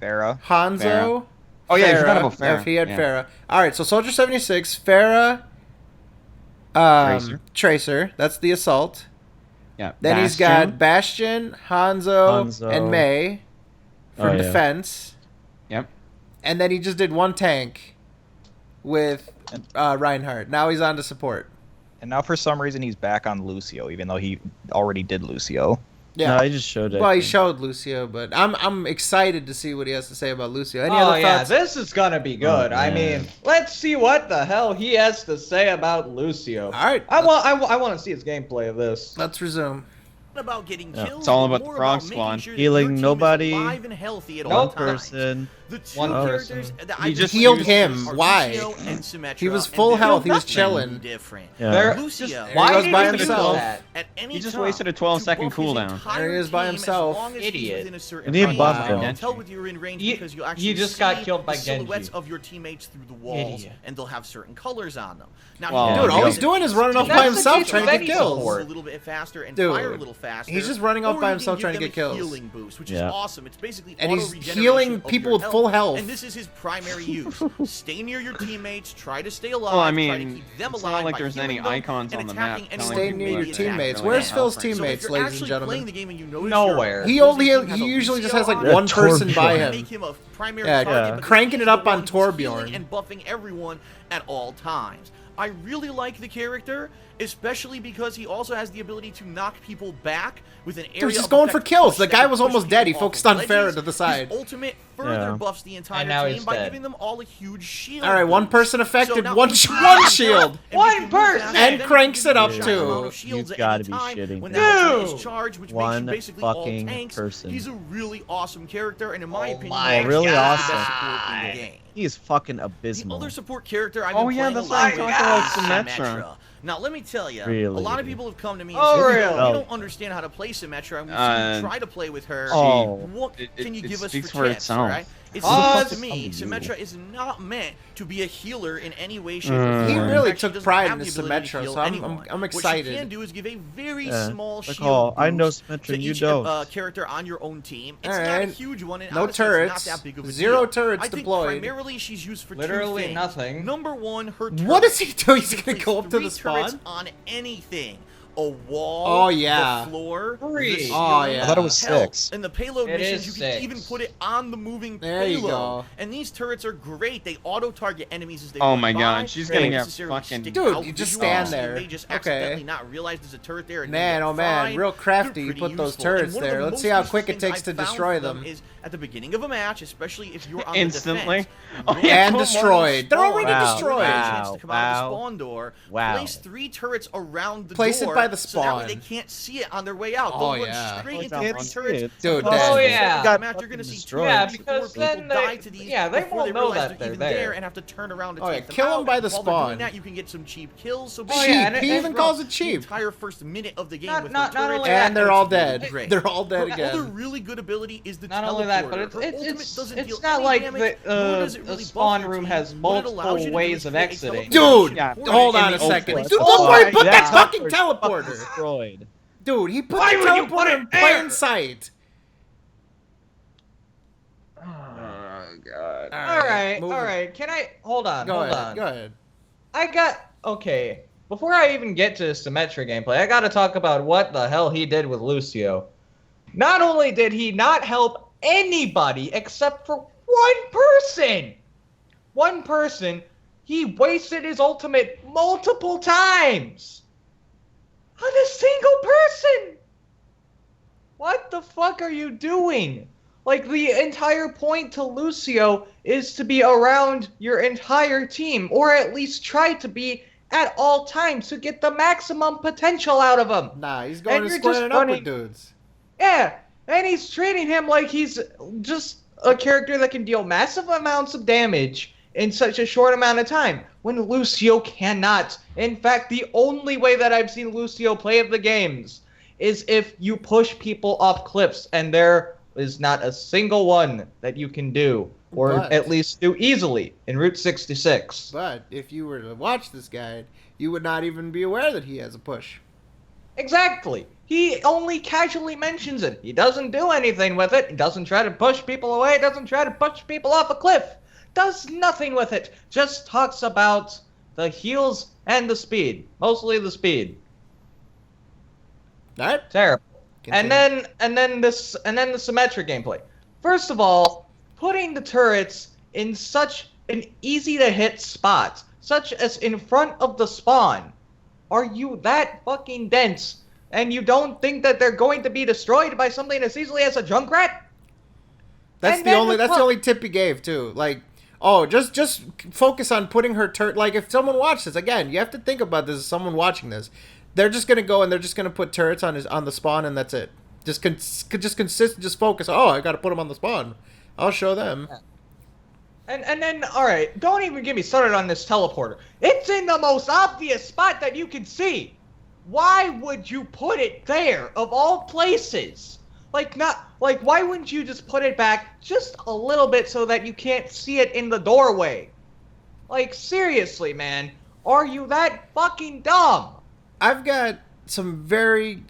Farah. Hanzo. Farah. Oh, yeah, you forgot about Farah. If he had Yeah. Farah. All right, so Soldier 76, Farah, Tracer. That's the assault. Yeah. Then he's got Bastion, Hanzo, and Mei for defense. Yep. And then he just did one tank with Reinhardt. Now he's on to support. And now for some reason he's back on Lucio, even though he already did Lucio. Yeah. No, I just showed it. Well, he showed Lucio, but I'm excited to see what he has to say about Lucio. Any other thoughts? This is gonna be good. I man. mean, let's see what the hell he has to say about Lucio. All right. I want to see his gameplay of this. Let's resume. About getting killed. It's all about the more Frog making Squad. sure that Healing your team is nobody. alive and healthy at One all times. person. The two One characters person. that He I just healed used him. are Why? Lucio and Symmetra, He was and full they're health. He was nothing chilling. Different. Yeah. There- Lucio, There Why he goes did by he do himself. that? at any He just time wasted a 12-second to buff his cooldown. entire There he is by team himself. As long as he's Idiot. within a certain And he range. buffed You him. can tell with your in range You- because you actually you just got see killed by the silhouettes Genji. of your teammates through the walls, Idiot. and they'll have certain colors on them. Now, Well, Dude, all yeah. he's doing is running off That's by the himself case trying with to any get kills. support. a little bit faster and Dude, fire a little faster. he's just running off or by you himself can trying to give get them a kills. healing boost, which Yeah. is awesome. It's basically And he's auto-regeneration healing of people your with full health. And this is his primary use. Stay near your teammates, try to stay alive, Well, I try to mean, keep them it's alive not like by there's any healing them icons and on the attacking map anyone telling Stay who you near may your be teammates. attacking Where's them. Phil's So teammates, if you're ladies and actually gentlemen? playing the game and you notice Nowhere. He usually just has like Yeah, one person Torbjorn. by Make him. him a primary Yeah, target, but cranking he's it up the on one who's Torbjorn. healing and buffing everyone at all times. I really like the character, especially because he also has the ability to knock people back with an area. Dude, he's just of going for effect kills. push The guy that was can push almost dead. He people off focused of on ledges. Farah to the side. His ultimate further Yeah. buffs the entire And now team he's by dead. giving them all a huge shield. All right, one boost. person affected, now one each time one you can shield. and One you can move person! faster, And then you cranks can it up use too. amount of shields You've at gotta any be time shitting when me. that ultimate Dude! is charged, which One makes you basically all fucking tanks. person. He's a really awesome character, and in my Oh opinion, my he's Really the best awesome. support in the game. He is fucking The abysmal. other support character I've Oh, been yeah, playing that's a what lot I'm with talking about, is Symmetra. Now, let me tell you, Really? a lot of people have come to me and Oh, said, really? you don't understand how to play Symmetra, and we've seen you try to play with her. Oh. What It- can you it give us speaks for for tips, itself. all right? It Pause. seems to me Symmetra is not meant to be a healer in any way, shape, or Mm. form. He In really fact, she took doesn't pride have in the his ability to Symmetra, heal so anyone. I'm What excited. she can do is give a very Yeah. small Like, shield oh, I know boost Symmetra, to you each don't. character on your own team. It's All not a right. huge one, and No honestly, turrets. it's not that big of a Zero deal. turrets I think deployed. primarily she's used for Literally two things. nothing. Number one, her What does he turrets. do? He's She can gonna place go up to 3 the turrets spawn? on anything. A wall, Oh, yeah. the floor, Three. the Oh, ceiling. yeah. I thought it was Hell, 6. in the payload It missions, is you can 6. even put it on the moving There you payload. go. And these turrets are great. They auto-target enemies as they Oh run my by. God, she's They gonna don't get necessarily fucking- stick Dude, out you just visually, stand so there. You may just Okay. accidentally not realize there's a turret there. And Man, you're oh man, fine. real crafty. They're You pretty put those useful. turrets And one of the there. Let's most see how useful quick it things takes I've to found destroy for them. Is at the beginning of a match, especially if you're on Instantly? the defense. Oh, run yeah, And to destroyed. They're already Wow. destroyed. Wow. To come out of the Wow. spawn door, Wow. place 3 turrets around the Place it door. by the So that way spawn. they can't see it on their way out. Oh, They'll yeah. run straight Oh, into can't 3 see turrets. it. Dude, Sometimes Oh, in yeah. the Got match, you're gonna fucking see destroyed. Yeah, 2 because people then die they- to these yeah, they before won't they know realize that they're they're even there there. and have to turn around to Oh, yeah, take them kill 'em out. by the While they're spawn. doing that, you can get some cheap kills. So Oh, basically, yeah, and He it- even and calls it the cheap. entire first minute of the game Not- with not- her not turrets. only And that, they're all It's really dead. great. They're all dead Her other again. really good ability is the Not teleporter. only that, but Her ultimate it's doesn't deal not any like damage, the nor does it the really spawn buff your room team. has What it allows multiple you to do ways is of create a exiting. Dude, Yeah, hold in on the a second. open. Dude, Oh, boy, put yeah. that fucking Fucking teleporter. destroyed. Dude, he put Why the would you put teleporter it in plain there? sight. Oh God. moving. All right. Can I hold on? Go hold ahead. on. Go ahead. I got okay. Before I even get to Symmetra gameplay, I got to talk about what the hell he did with Lucio. Not only did he not help anybody except for one person, he wasted his ultimate multiple times on a single person. What the fuck are you doing? Like, the entire point to Lucio is to be around your entire team, or at least try to be at all times to get the maximum potential out of him. Nah, he's going And to you're square just it up with running- dudes. Yeah, and he's treating him like he's just a character that can deal massive amounts of damage in such a short amount of time, when Lucio cannot. In fact, the only way that I've seen Lucio play the games is if you push people off cliffs, and there is not a single one that you can do, or But- at least do easily in Route 66. But if you were to watch this guide, you would not even be aware that he has a push. Exactly. He only casually mentions it. He doesn't do anything with it. He doesn't try to push people away. Doesn't try to push people off a cliff. Does nothing with it. Just talks about the heals and the speed. Mostly the speed. All right? Terrible. Continue. And then the Symmetra gameplay. First of all, putting the turrets in such an easy to hit spot, such as in front of the spawn. Are you that fucking dense and you don't think that they're going to be destroyed by something as easily as a Junkrat? That's And the then only the that's the only tip he gave too. Like, oh, just focus on putting her like if someone watched this again, you have to think about this as someone watching this. They're just gonna go and they're just gonna put turrets on the spawn and that's it. Just focus. Oh, I gotta put them on the spawn. I'll show them. And then, alright, don't even get me started on this teleporter. It's in the most obvious spot that you can see. Why would you put it there, of all places? Why wouldn't you just put it back just a little bit so that you can't see it in the doorway? Like, seriously, man. Are you that fucking dumb? I've got some very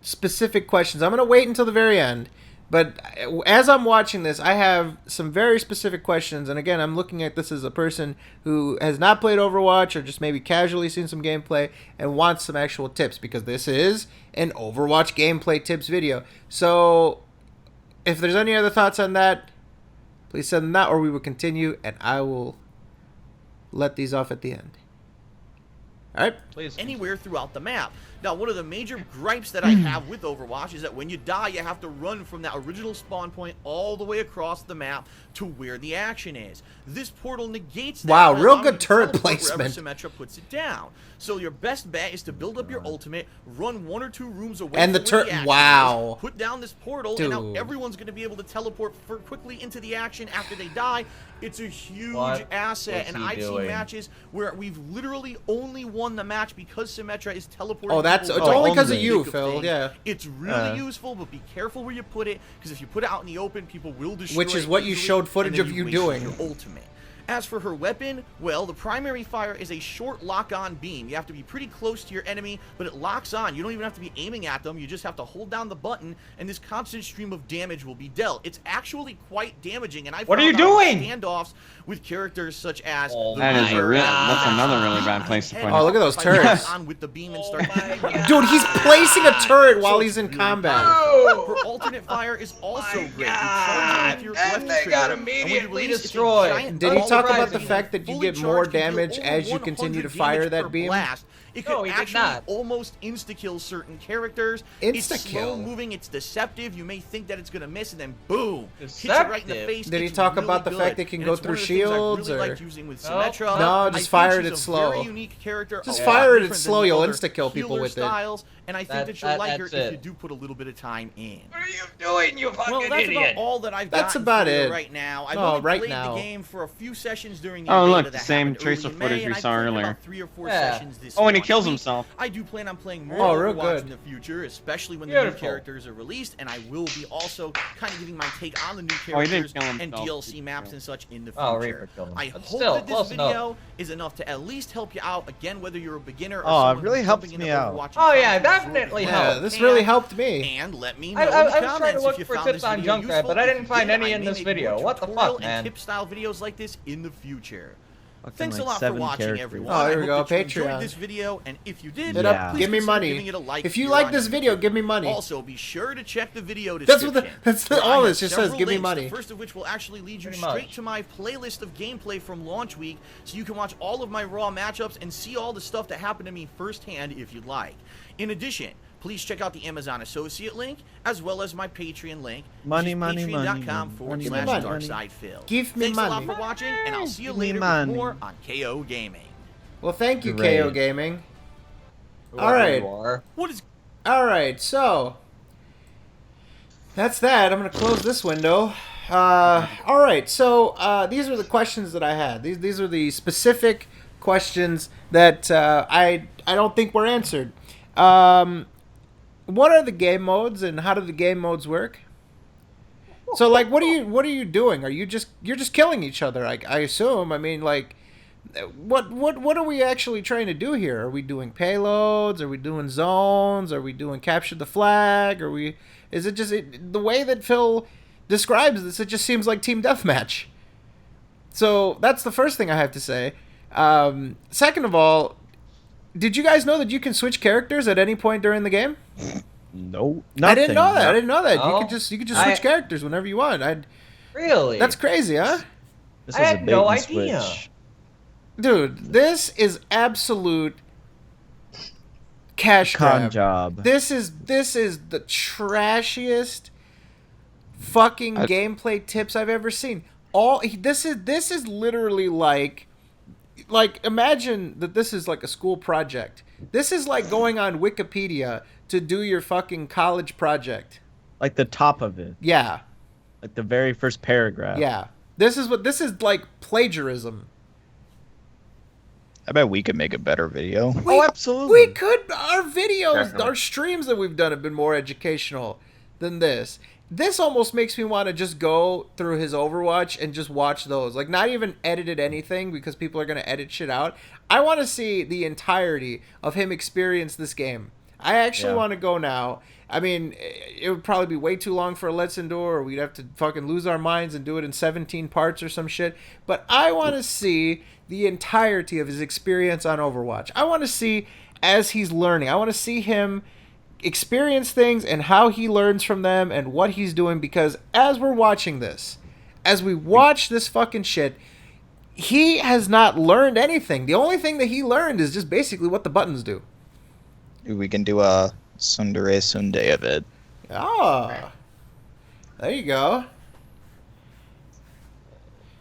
specific questions. I'm gonna wait until the very end. But as I'm watching this, I have some very specific questions. And again, I'm looking at this as a person who has not played Overwatch or just maybe casually seen some gameplay and wants some actual tips because this is an Overwatch gameplay tips video. So if there's any other thoughts on that, please send them that or we will continue and I will let these off at the end. All right. Please. Anywhere throughout the map. Now, one of the major gripes that I have with Overwatch is that when you die, you have to run from that original spawn point all the way across the map to where the action is. This portal negates that. Wow, by real allowing good you to turret teleport wherever placement. Symmetra puts it down. So your best bet is to build up your ultimate, run 1 or 2 rooms away And the from where turret. action Wow. is, put down this portal, and now Dude. everyone's going to be able to teleport quickly into the action after they die. It's a huge What asset, was and he I've seen doing? matches where we've literally only won the match because Symmetra is teleporting. Oh, that's people it's right only in because the of you, thick Phil. things. Yeah. It's really useful, but be careful where you put it, because if you put it out in the open, people will destroy Which is it what you easily, showed footage and then of you wasted doing. Your ultimate. As for her weapon, well, the primary fire is a short lock-on beam. You have to be pretty close to your enemy, but it locks on. You don't even have to be aiming at them. You just have to hold down the button, and this constant stream of damage will be dealt. It's actually quite damaging, and I've What are you found out doing? standoffs with characters such as Oh the That is a Reaper, real. and That's the another really Master. bad place to put Oh, it. look at those If I lock turrets. on with the beam and start Dude, he's placing a turret while So he's in it's combat. Her alternate fire is also great. You charge it with your And left they got trigger, and when you immediately release, it's a destroyed. giant Did he ball talk of about the fire. fact that you Fully get more charged can deal damage over as you continue to 100 fire damage that per beam? blast? It No, could he did actually not. almost insta-kill certain characters. It's Insta-kill? slow moving, it's deceptive. You may think that it's going to miss, and then boom, hits you right in the Deceptive? face. Did he It's talk really about the good. fact they can And go it's one through of the things shields, I really or- liked using with No. Symmetra. No, I just think fire it, she's it's a slow. Very unique character. Just a fire lot it, it's different slow, than the you'll other insta-kill people healer with it. styles, and I think That- that you'll like her that's if it. you do put a little bit of time in. What are you doing, you fucking Well, that's idiot? about all that I've That's gotten about for you it. right now. I've Oh, only right played now. the game for a few sessions during the Oh, beta look, that the same happened tracer early in footage May, we and saw I've played earlier. about 3 or 4 Yeah. sessions this Oh, and he launch kills week. himself. I do plan on playing more Oh, real Overwatch good. in the future, especially when the new Beautiful. characters are released, and I will be also kind of giving my take on the new Oh, he didn't characters kill and himself. DLC maps and such in the future. Oh, Reaper killed him. I But hope still, that this close enough. video is enough to at least help you out, again, whether you're a beginner or Oh, it someone really who's helps jumping into me out. Overwatch and Oh, trying yeah, to absorb definitely it Yeah, all helps. you this can. really helped me. And let me know I in the was trying to comments look if you for found tips this on video Junkrat, useful. but I If didn't you find did, any I in may this make video. more What the tutorial fuck, man? and tip style videos like this in the future. Fucking Thanks a like lot for 7 watching, characters. everyone. Oh, here I we hope go, that you enjoyed Patreon. this video, and if you did, Hit Yeah. up, please give me consider money. giving it a like If you here like on this YouTube. video, give me money. Also, be sure to check the video That's description. what that's where I all have this just says. several Give me links, money. The first of which will actually lead you Pretty straight much. to my playlist of gameplay from launch week, so you can watch all of my raw matchups and see all the stuff that happened to me firsthand if you'd like. In addition, please check out the Amazon Associate link, as well as my Patreon link, Money, which is money, money, patreon.com/darksidephil. money. Give me Thanks a lot money. for watching, and I'll see you Give me later money. with more on KO Gaming. Well, thank you, Great. KOGaming. Whoever All right. you are. What is All right, so that's that. I'm gonna close this window. All right, so these are the questions that I had. These are the specific questions that I don't think were answered. What are the game modes, and how do the game modes work? So, like, what are you doing? You're just killing each other? I assume. I mean, like, what are we actually trying to do here? Are we doing payloads? Are we doing zones? Are we doing capture the flag? Is it just the way that Phil describes this? It just seems like team deathmatch. So that's the first thing I have to say. Second of all, did you guys know that you can switch characters at any point during the game? No, I didn't know that. nothing. I didn't know that. You No. could just switch characters whenever you want. Really? That's crazy, huh? This I was had a bait no and idea. switch. Dude, this is absolute cash Con grab. job. This is the trashiest fucking gameplay tips I've ever seen. This is literally like imagine that this is like a school project. This is like going on Wikipedia to do your fucking college project. Like the top of it. Yeah. Like the very first paragraph. Yeah. This is like plagiarism. I bet we could make a better video. Oh, absolutely. We could. Our videos, Definitely. our streams that we've done have been more educational than this. This almost makes me want to just go through his Overwatch and just watch those. Like, not even edited anything because people are going to edit shit out. I want to see the entirety of him experience this game. I actually want to go now. I mean, it would probably be way too long for a Let's Endure, or we'd have to fucking lose our minds and do it in 17 parts or some shit. But I want to see the entirety of his experience on Overwatch. I want to see as he's learning. I want to see him experience things and how he learns from them and what he's doing, because as we're watching this, as we watch this fucking shit, he has not learned anything. The only thing that he learned is just basically what the buttons do. We can do a Sundere Sunday of it. Oh, there you go.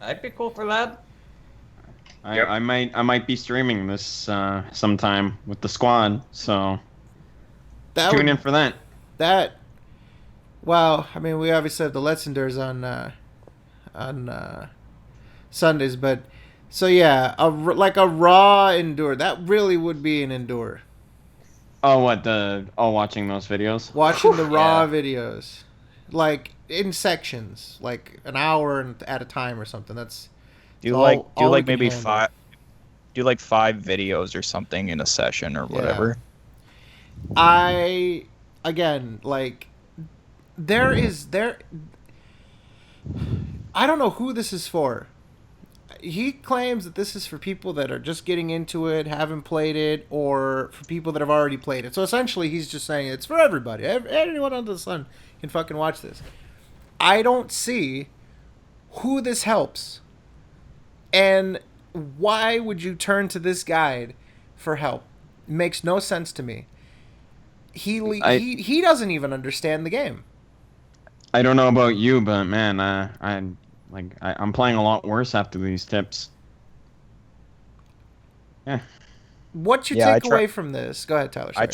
I'd be cool for that. Yep. I might be streaming this sometime with the squad, so That tune would, in for that. that. Well, I mean, we obviously have the Let's Endures on Sundays, but so yeah, like a raw endure. That really would be an endure. Oh, watching those videos? Watching the raw Yeah. videos, like in sections, like an hour at a time or something. That's Do you all- like all we can maybe handle. 5? Do like 5 videos or something in a session or Yeah. whatever? Again, like there. I don't know who this is for. He claims that this is for people that are just getting into it, haven't played it, or for people that have already played it. So essentially, he's just saying it's for everybody. Anyone under the sun can fucking watch this. I don't see who this helps. And why would you turn to this guide for help? It makes no sense to me. He doesn't even understand the game. I don't know about you, but man, I'm playing a lot worse after these tips. Yeah. What's your Yeah, I takeaway from this? Go ahead, Tyler. Sorry.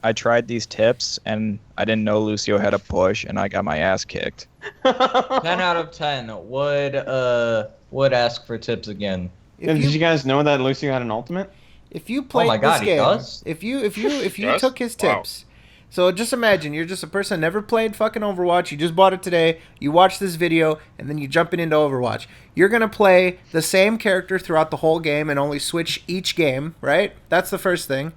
I tried these tips and I didn't know Lucio had a push and I got my ass kicked. 10 out of 10 would ask for tips again. Did you guys know that Lucio had an ultimate? If you played my God, this he game, does? if you Does? took his Wow. tips, so just imagine you're just a person never played fucking Overwatch. You just bought it today. You watch this video, and then you jumping into Overwatch. You're gonna play the same character throughout the whole game and only switch each game, right? That's the first thing.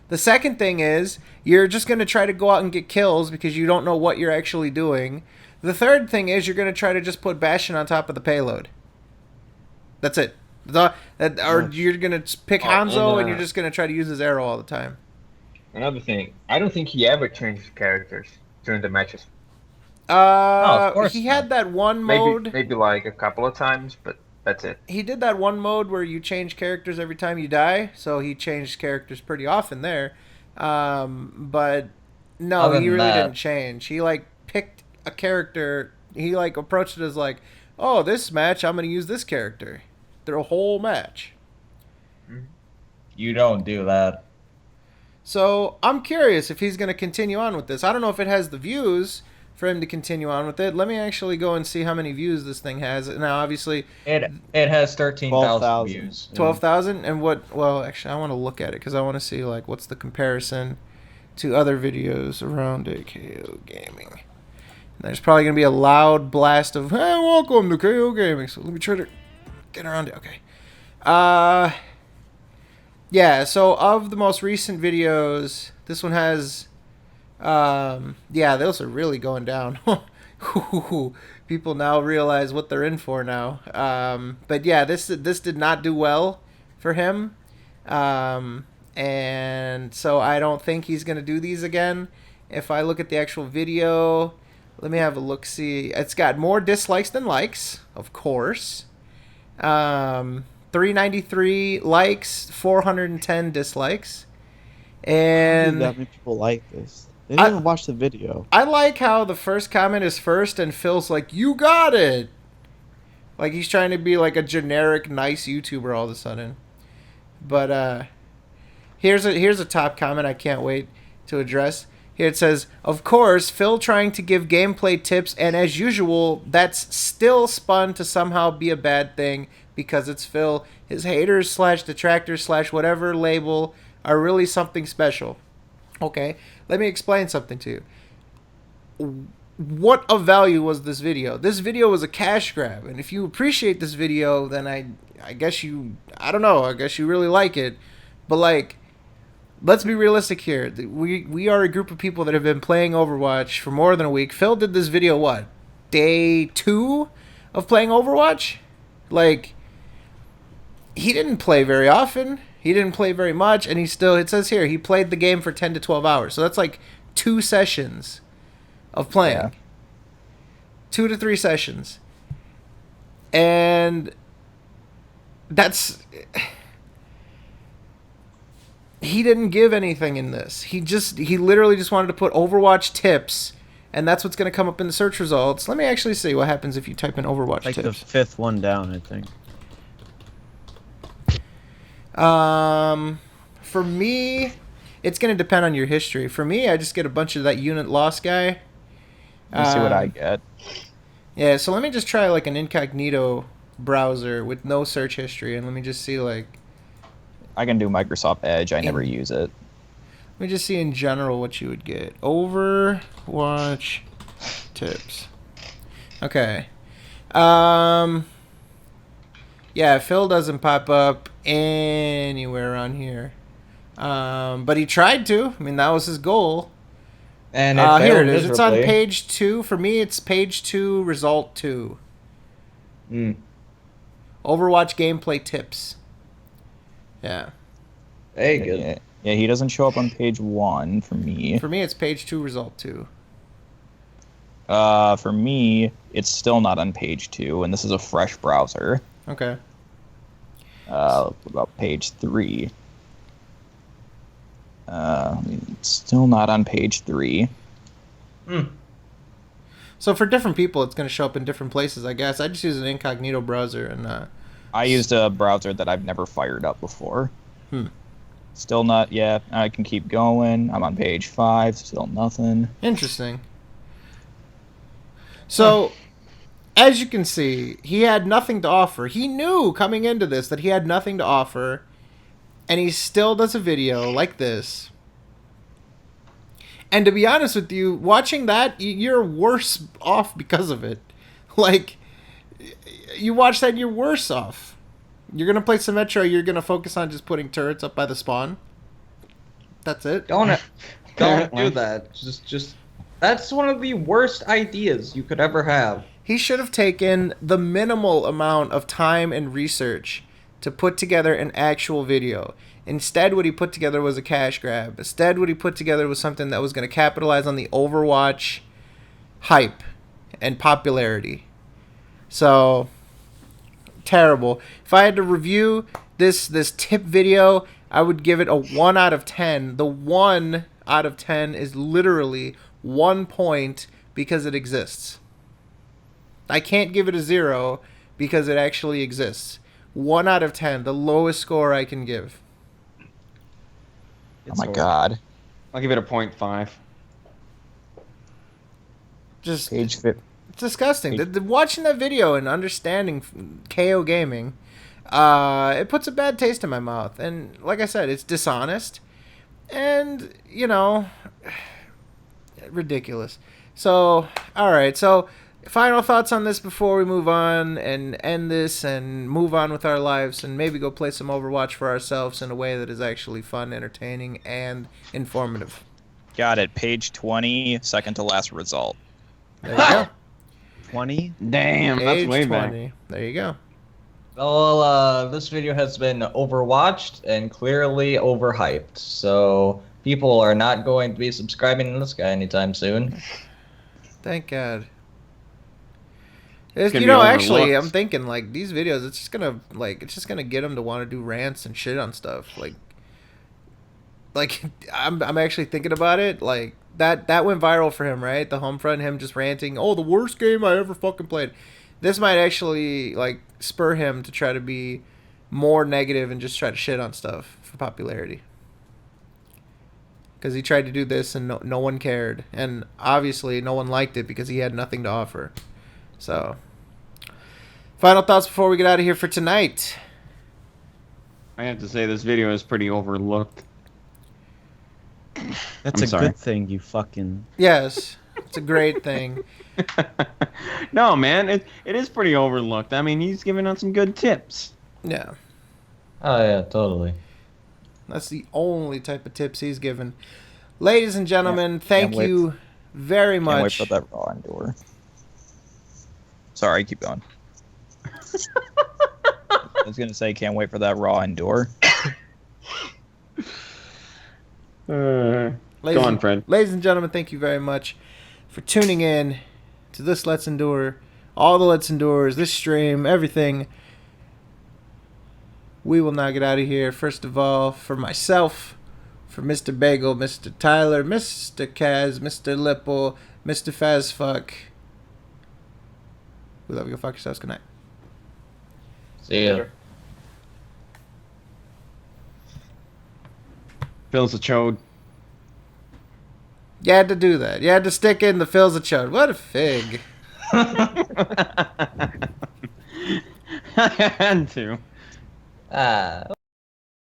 The second thing is you're just gonna try to go out and get kills because you don't know what you're actually doing. The third thing is you're gonna try to just put Bastion on top of the payload. That's it. Or you're gonna pick Oh, Hanzo and, and you're just gonna try to use his arrow all the time. Another thing, I don't think he ever changed characters during the matches. of course He not. had that one mode. Maybe like a couple of times, but that's it. He did that one mode where you change characters every time you die. So he changed characters pretty often there. But no, Other he than really that- didn't change. He like picked a character. He like approached it as like, oh, this match I'm gonna use this character. The whole match. You don't do that. So I'm curious if he's going to continue on with this. I don't know if it has the views for him to continue on with it. Let me actually go and see how many views this thing has. Now, obviously, It has 13,000 12,000. views. 12,000. And what? Well, actually, I want to look at it because I want to see like what's the comparison to other videos around it. KOGaming. And there's probably going to be a loud blast of, "Hey, welcome to KOGaming." So let me try to get around it. Okay. Yeah, so of the most recent videos, this one has, yeah, those are really going down. People now realize what they're in for now. But yeah, this did not do well for him. And so I don't think he's going to do these again. If I look at the actual video, let me have a look, see. It's got more dislikes than likes, of course. 393 likes, 410 dislikes. And that many people like this. They didn't even watch the video. I like how the first comment is first and Phil's like, "You got it." Like he's trying to be like a generic nice YouTuber all of a sudden. But here's a top comment I can't wait to address. Here it says, "Of course, Phil trying to give gameplay tips, and as usual, that's still spun to somehow be a bad thing because it's Phil. His haters / detractors / whatever label are really something special." Okay, let me explain something to you. What of value was this video? This video was a cash grab, and if you appreciate this video, then I guess I don't know, I guess you really like it. But like, let's be realistic here. We are a group of people that have been playing Overwatch for more than a week. Phil did this video, what, day 2 of playing Overwatch? Like, he didn't play very often. He didn't play very much, and it says here, he played the game for 10 to 12 hours. So that's like 2 sessions of playing. Yeah. 2 to 3 sessions. And that's... he didn't give anything in this. He literally just wanted to put Overwatch tips, and that's what's going to come up in the search results. Let me actually see what happens if you type in Overwatch Like tips. the 5th one down, I think. For me, it's going to depend on your history. For me, I just get a bunch of that unit loss guy. Let me see what I get. Yeah, so let me just try like an incognito browser with no search history, and let me just see like. I can do Microsoft Edge. I never use it. Let me just see in general what you would get. Overwatch tips. Okay. Yeah, Phil doesn't pop up anywhere on here. But he tried to. I mean, that was his goal. And Here it is. It's on miserably. page 2. For me, it's page 2, result 2. Mm. Overwatch gameplay tips. Yeah. Hey, good. Yeah, he doesn't show up on page 1 for me. For me, it's page 2, result 2. For me, it's still not on page 2, and this is a fresh browser. Okay. What about page 3? It's still not on page 3. So for different people, it's going to show up in different places, I guess. I just use an incognito browser, and I used a browser that I've never fired up before. Hmm. Still not yet. I can keep going. I'm on page 5. Still nothing. Interesting. So, as you can see, he had nothing to offer. He knew coming into this that he had nothing to offer, and he still does a video like this. And to be honest with you, watching that, you're worse off because of it. Like, you watch that and you're worse off. You're going to play Symmetra, you're going to focus on just putting turrets up by the spawn. That's it. Don't do that. Just that's one of the worst ideas you could ever have. He should have taken the minimal amount of time and research to put together an actual video. Instead, what he put together was a cash grab. Instead, what he put together was something that was going to capitalize on the Overwatch hype and popularity. So, terrible. If I had to review this tip video, I would give it a 1 out of 10. The 1 out of 10 is literally 1 point because it exists. I can't give it a 0 because it actually exists. 1 out of 10, the lowest score I can give. Oh my god. I'll give it a 0.5. Just Page 5. it's disgusting. Watching that video and understanding KOGaming, it puts a bad taste in my mouth. And like I said, it's dishonest. And, you know, ridiculous. So, alright, so final thoughts on this before we move on and end this and move on with our lives and maybe go play some Overwatch for ourselves in a way that is actually fun, entertaining, and informative. Got it. Page 20, second to last result. There you go. 20? Damn, that's Page way 20. back. There you go. Well, this video has been overwatched and clearly overhyped, so people are not going to be subscribing to this guy anytime soon. Thank God. gonna You be know, actually, overlooked. I'm thinking like these videos. It's just gonna get them to want to do rants and shit on stuff. Like I'm actually thinking about it. Like that went viral for him, right? The Homefront, him just ranting, "Oh, the worst game I ever fucking played." This might actually like spur him to try to be more negative and just try to shit on stuff for popularity. Because he tried to do this and no one cared, and obviously no one liked it because he had nothing to offer. So, final thoughts before we get out of here for tonight. I have to say this video is pretty overlooked. That's I'm a sorry. good thing, you fucking... Yes, it's a great thing. No, man, it is pretty overlooked. I mean, he's giving out some good tips. Yeah, Oh yeah, totally. that's the only type of tips he's given. Ladies and gentlemen, Can't thank wait. you very Can't wait much. for that raw endure. Sorry, keep going. I was gonna say, can't wait for that raw endure. Ladies Go on, and- Fred. Ladies and gentlemen, thank you very much for tuning in to this Let's Endure, all the Let's Endures, this stream, everything. We will now get out of here. First of all, for myself, For Mr. Bagel, Mr. Tyler, Mr. Kaz, Mr. Lipple, Mr. Fazfuck. We love you. Go fuck yourselves. Good night. See ya. Phil's a chode. You had to do that. You had to stick in the Phil's a chode. What a fig. I had to.